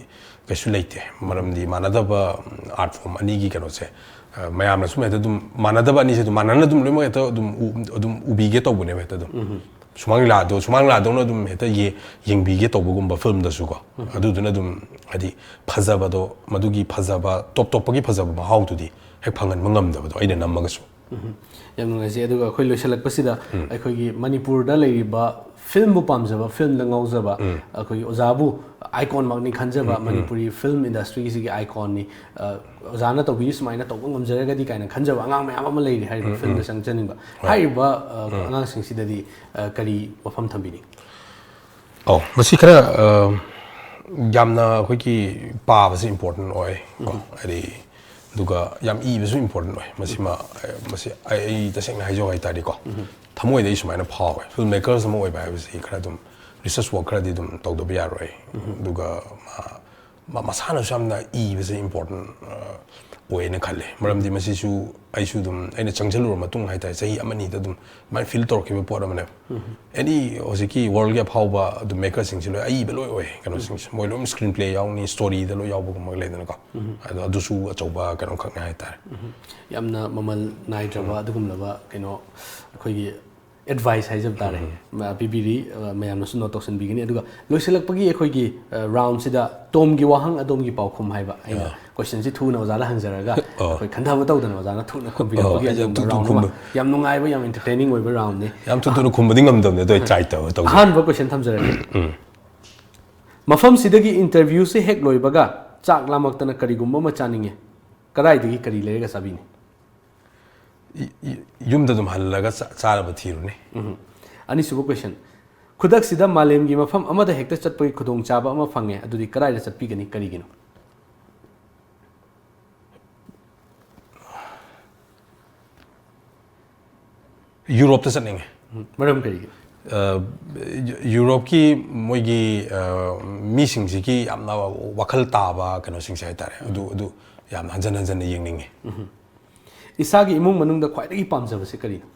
Speaker 2: ꯀꯩꯁꯨ ꯂꯩꯇꯦ ꯃꯔꯝꯗꯤ ꯃꯥꯟꯅꯗꯕ ꯑꯥꯔꯠ ꯐꯣꯔꯝ ꯑꯅꯤꯒꯤ ꯀꯩꯅꯣꯁꯦ ꯃꯌꯥꯝꯅ ꯁꯨꯝ ꯍꯦꯛꯇ ꯑꯗꯨꯝ ꯃꯥꯟꯅꯗꯕ ꯑꯅꯤꯁꯦ ꯑꯗꯨꯝ ꯃꯥꯟꯅꯅ ꯑꯗꯨꯝ ꯂꯣꯏꯅꯃꯛ ꯍꯦꯛꯇ ꯑꯗꯨꯝ ꯎꯕꯤꯒꯦ ꯇꯧꯕꯅꯦꯕ ꯍꯦꯛꯇ ꯑꯗꯨꯝ ꯁꯨꯃꯥꯡ ꯂꯤꯂꯥꯗꯧꯅ ꯑꯗꯨꯝ ꯍꯦꯛꯇ ꯌꯦꯡꯕꯤꯒꯦ ꯇꯧꯕꯒꯨꯝꯕ ꯐꯤꯜꯝꯗꯁꯨꯀꯣ ꯑꯗꯨꯗꯨꯅ ꯑꯗꯨꯝ ꯍꯥꯏꯗꯤ ꯐꯖꯕꯗꯣ ꯃꯗꯨꯒꯤ ꯐꯖꯕ ꯇꯣꯞ ꯇꯣꯞꯄꯒꯤ ꯐꯖꯕ ꯃꯍꯥꯎꯗꯨꯗꯤ ꯍꯦꯛ ꯐꯪꯍꯟꯕ ꯉꯝꯗꯕꯗꯣ ꯑꯩꯅ ꯅꯝꯃꯒꯁꯨ
Speaker 1: ꯌꯥꯝ ꯅꯨꯡꯉꯥꯏꯖꯩ ꯑꯗꯨꯒ ꯑꯩꯈꯣꯏ ꯂꯣꯏꯁꯤꯜꯂꯛꯄꯁꯤꯗ ꯑꯩꯈꯣꯏꯒꯤ ꯃꯅꯤꯄꯨꯔꯗ ꯂꯩꯔꯤꯕ ꯐꯤल्मꯕꯨ ꯄꯥꯝꯖꯕ ꯐꯤल्ꯃꯗ ꯉꯥꯎꯖꯕ ꯑꯩꯈꯣꯏꯒꯤ ꯑꯣꯖꯥꯕꯨ ꯑꯥꯏꯀꯣꯟꯃꯛꯅꯤ ꯈꯟꯖꯕ ꯃꯅꯤꯄꯨꯔꯤ ꯐꯤल्म ꯏꯟꯗꯁꯇ꯭ꯔꯤꯒꯤꯁꯤꯒꯤ ꯑꯥꯏꯀꯣꯟꯅꯤ ꯑꯣꯖꯥꯅ ꯇꯧꯕꯤꯔꯤ ꯁꯨꯃꯥꯏꯅ ꯇꯧꯕ ꯉꯝꯖꯔꯒꯗꯤ ꯀꯥꯏꯅ ꯈꯟꯖꯕ ꯑꯉꯥꯡ ꯃꯌꯥꯝ ꯑꯃ ꯂꯩꯔꯤ ꯍꯥꯏꯔꯤꯕ ꯐꯤल्मꯗ ꯆꯪꯖꯅꯤꯡꯕ ꯍꯥꯏꯔꯤꯕ ꯑꯉꯥꯡꯁꯤꯡꯁꯤꯗꯗꯤ ꯀꯔꯤ ꯋꯥꯐꯝ ꯊꯝꯕꯤꯅꯤ
Speaker 2: ꯃꯁꯤ ꯈꯔ ꯌꯥꯝꯅ ꯑꯩꯈꯣꯏꯒꯤ ꯄꯥꯕꯁꯤ ꯏꯝꯄꯣꯔꯇꯦꯟ ꯑꯣꯏ ꯀꯣ ꯍꯥꯏꯗꯤ ꯑꯗꯨꯒ ꯌꯥꯝ ꯏꯕꯁꯨ ꯏꯝꯄꯣꯔꯇꯦꯟ ꯑꯣꯏ ꯃꯁꯤ ꯑꯩ ꯇꯁꯦꯡꯅ ꯍꯥꯏꯖꯧ ꯍꯥꯏꯇꯥꯔꯗꯤꯀꯣ ꯊꯃꯣꯏꯗ ꯑꯩ ꯁꯨꯃꯥꯏꯅ ꯐꯥꯎꯋꯦ ꯐꯤल्म ꯃꯦꯀꯔꯁ ꯑꯃ ꯑꯣꯏꯕ ꯍꯥꯏꯕꯁꯤ ꯈꯔ ꯑꯗꯨꯝ ꯔꯤꯁꯔꯁ ꯋꯥꯔꯛ ꯈꯔꯗꯤ ꯑꯗꯨꯝ ꯇꯧꯗꯕ ꯌꯥꯔꯣꯏ ꯑꯗꯨꯒ ꯃꯁꯥꯅꯁꯨ ꯌꯥꯝꯅ ꯏꯕꯁꯦ ꯏꯝꯄꯣꯔꯇꯦꯟ ꯑꯣꯏꯅ ꯈꯜꯂꯦ ꯃꯔꯝꯗꯤ ꯃꯁꯤꯁꯨ ꯑꯩꯁꯨ ꯑꯗꯨꯝ ꯑꯩꯅ ꯆꯪꯁꯤꯜꯂꯨꯔ ꯃꯇꯨꯡ ꯍꯥꯏꯇꯥꯔꯦ ꯆꯍꯤ ꯑꯃꯅꯤꯗ ꯑꯗꯨꯝ ꯃꯥꯏꯅ ꯐꯤꯜ ꯇꯧꯔꯛꯈꯤꯕ ꯄꯣꯠ ꯑꯃꯅꯦꯕ ꯑꯦꯅꯤ ꯍꯧꯖꯤꯛꯀꯤ ꯋꯥꯔꯜꯒꯤ ꯑꯐꯥꯎꯕ ꯑꯗꯨꯝ ꯃꯦꯀꯔꯁꯤꯡꯁꯤ ꯂꯣꯏ ꯑꯏꯕ ꯂꯣꯏ ꯑꯣꯏ ꯀꯩꯅꯣꯁꯤꯡꯁꯦ ꯃꯣꯏ ꯂꯣꯏ ꯁ꯭ꯀ꯭ꯔꯤꯟ ꯄ꯭ꯂꯦ ꯌꯥꯎꯅꯤ ꯁ꯭ꯇꯣꯔꯤꯗ ꯂꯣꯏ ꯌꯥꯎꯕꯒꯨꯝꯕ ꯂꯩꯗꯅꯀꯣ ꯑꯗꯣ ꯑꯗꯨꯁꯨ ꯑꯆꯧꯕ ꯀꯩꯅꯣꯈꯛꯅꯦ ꯍꯥꯏꯇꯥꯔꯦ
Speaker 1: ꯌꯥꯝꯅ ꯃꯃꯜ ꯅꯥꯏꯗ꯭ꯔꯕ ꯑꯗꯨꯒꯨꯝꯂꯕ ꯀꯩꯅꯣ ꯑꯩꯈꯣꯏꯒꯤ ꯑꯦꯗꯚꯥꯏꯁ ꯍꯥꯏꯖꯕ ꯇꯥꯔꯦ ꯄꯤꯕꯤꯔꯤ ꯃꯌꯥꯝꯅꯁꯨ ꯅꯣꯠ ꯇꯧꯁꯤꯟꯕꯤꯒꯅꯤ ꯑꯗꯨꯒ ꯂꯣꯏꯁꯤꯜꯂꯛꯄꯒꯤ ꯑꯩꯈꯣꯏꯒꯤ ꯔꯥꯎꯟꯁꯤꯗ ꯇꯣꯝꯒꯤ ꯋꯥꯍꯪ ꯑꯗꯣꯝꯒꯤ ꯄꯥꯎꯈꯨꯝ ꯍꯥꯏꯕ ꯑꯩꯅ ꯀꯣꯏꯁꯟꯁꯤ ꯊꯨꯅ ꯑꯣꯖꯥꯗ ꯍꯪꯖꯔꯒ ꯑꯩꯈꯣꯏ ꯈꯟꯊꯕ ꯇꯧꯗꯅ ꯑꯣꯖꯥꯅ ꯊꯨꯅ ꯈꯨꯝꯕꯤꯔꯛꯄꯒꯤ ꯑꯗꯨꯒꯨꯝꯕ ꯔꯥꯎꯟ ꯑꯃ ꯌꯥꯝ ꯅꯨꯡꯉꯥꯏꯕ ꯌꯥꯝ ꯑꯦꯟꯇꯔꯇꯦꯅꯤꯡ ꯑꯣꯏꯕ ꯔꯥꯎꯟꯅꯤ
Speaker 2: ꯌꯥम थुन खुम्बदी ngमदबने तो ट्राई तꯧ
Speaker 1: ꯑꯍꯥꯟꯕ ꯀꯣꯏꯁꯟ ꯊꯝꯖꯔꯒꯦ ꯃꯐꯝꯁꯤꯗꯒꯤ ꯏꯟꯇꯔꯚ꯭ꯌꯨꯁꯦ ꯍꯦꯛ ꯂꯣꯏꯕꯒ ꯆꯥꯛ ꯂꯥꯃꯛꯇꯅ ꯀꯔꯤꯒꯨꯝꯕ ꯑꯃ ꯆꯥꯅꯤꯡꯉꯦ ꯀꯗꯥꯏꯗꯒꯤ ꯀꯔꯤ ꯂꯩꯔꯒ ꯆꯥꯕꯤꯅꯤ
Speaker 2: ꯌꯨꯝꯗ ꯑꯗꯨꯝ ꯍꯜꯂꯒ ꯆꯥꯔꯕ ꯊꯤꯔꯨꯅꯤ
Speaker 1: ꯑꯅꯤꯁꯨꯕ ꯀꯣꯏꯁꯟ ꯈꯨꯗꯛꯁꯤꯗ ꯃꯥꯂꯦꯝꯒꯤ ꯃꯐꯝ ꯑꯃꯗ ꯍꯦꯛꯇ ꯆꯠꯄꯒꯤ ꯈꯨꯗꯣꯡꯆꯥꯕ ꯑꯃ ꯐꯪꯉꯦ ꯑꯗꯨꯗꯤ ꯀꯗꯥꯏꯗ ꯆꯠꯄꯤꯒꯅꯤ ꯀꯔꯤꯒꯤꯅꯣ
Speaker 2: यूरोप चटनिंगे
Speaker 1: ꯃꯔꯝ ꯀꯔꯤꯒꯤ
Speaker 2: यूरोप की मोगी मीसिंगसिकी यामना वखल ताबा कनोसिंगसे हाइतारे अदु याम हंजन हंजन येंगनिंगे
Speaker 1: इसागी इमुंग मनुंगदा ख्वाइदगी पामजबसे करिनो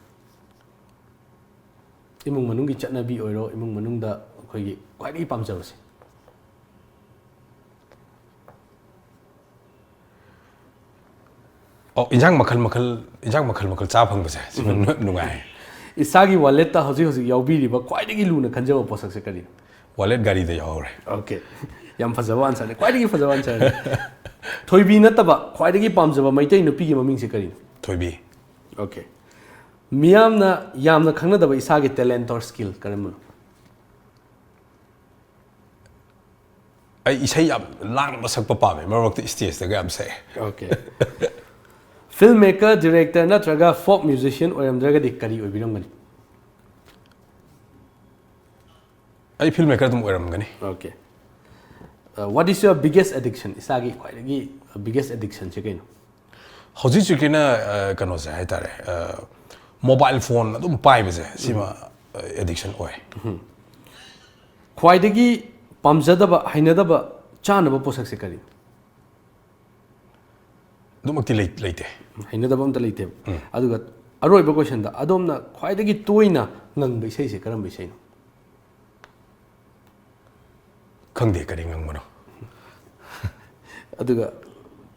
Speaker 1: इमुंग मनुंगी चटनबी ओइरो इमुंग मनुंगदा अखोइगी ख्वाइदगी पामजबसे
Speaker 2: इंजांग मखल मखल चा फंगबसे सिमन नुंगाय
Speaker 1: इसागी वालेट ता हौजी हौजी याउबीरिबा ख्वाइदगी लुना खंजबा पोसकसे करिनो
Speaker 2: वालेट गाड़ी दे यावरे
Speaker 1: ओके याम फजबा आंसर ने ख्वाइदगी फजबा आंसर ने थोइबी नतबा ख्वाइदगी पामजबा मैतै नुपीगी ममिंगसे करिनो
Speaker 2: थोइबी
Speaker 1: ओके मियामना यामना खंगनदबा इसागी टैलेंट और स्किल करमनो
Speaker 2: आई इसै याम लांग बसकपा पामे मरवक्त स्टेज दगा याम से
Speaker 1: ओके फिल्म मेकर डायरेक्टर नत्रगा फोक म्यूजिशियन ओरमद्रगदि करी ओइबिरमगनि
Speaker 2: आई फिल्म मेकर तुम ओरमगनि
Speaker 1: okay what is your biggest addiction इसागी ख्वाइदगी बिगेस्ट एडिक्शन से कइनो
Speaker 2: हौजी चुकिना कनो से हाइतारे मोबाइल फोन अदुम पाइबसे सिमा एडिक्शन ओय
Speaker 1: ख्वाइदगी पामजदबा हाइनदबा चानबा पोसक से करी
Speaker 2: दुमक्ति लेते
Speaker 1: हाइनदबा अमता लेते अदुगा अरोइबा क्वेश्चन दा अदोमना ख्वाइदगी तोइना ngangba isai se karam isai no
Speaker 2: खंगदे करी ngangमनो
Speaker 1: अदुगा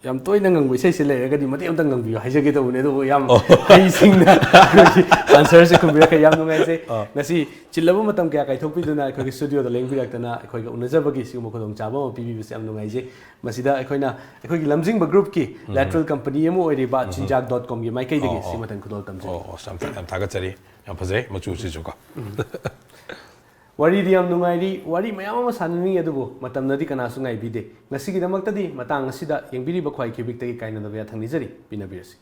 Speaker 1: याम तोइना ngangba isai se leiragadi mate amta ngangbiyo haijage tawune do yam haisingna answer से खुबिरा के याम नुंगाइ से ngasi chillaba matam kya kai thokpiduna akhoi studio da lengbiraktana akhoi ga unajabagi sigu mokhodong chaba ma pibi se yam nungai je masida akhoina akhoi gi lamjing ba group ki lateral company emo oiriba chinjak.com gi maikai dagi simatan khudol tamje
Speaker 2: sam thaga chari yam phajai machu si juka
Speaker 1: wari di yam nungai ri wari mayam ama sanani adubu matam nadi kana sungai bide ngasi gi damak tadi matang asida yengbiri ba khwai kibik tagi kaina da ya thangni jari pinabirasi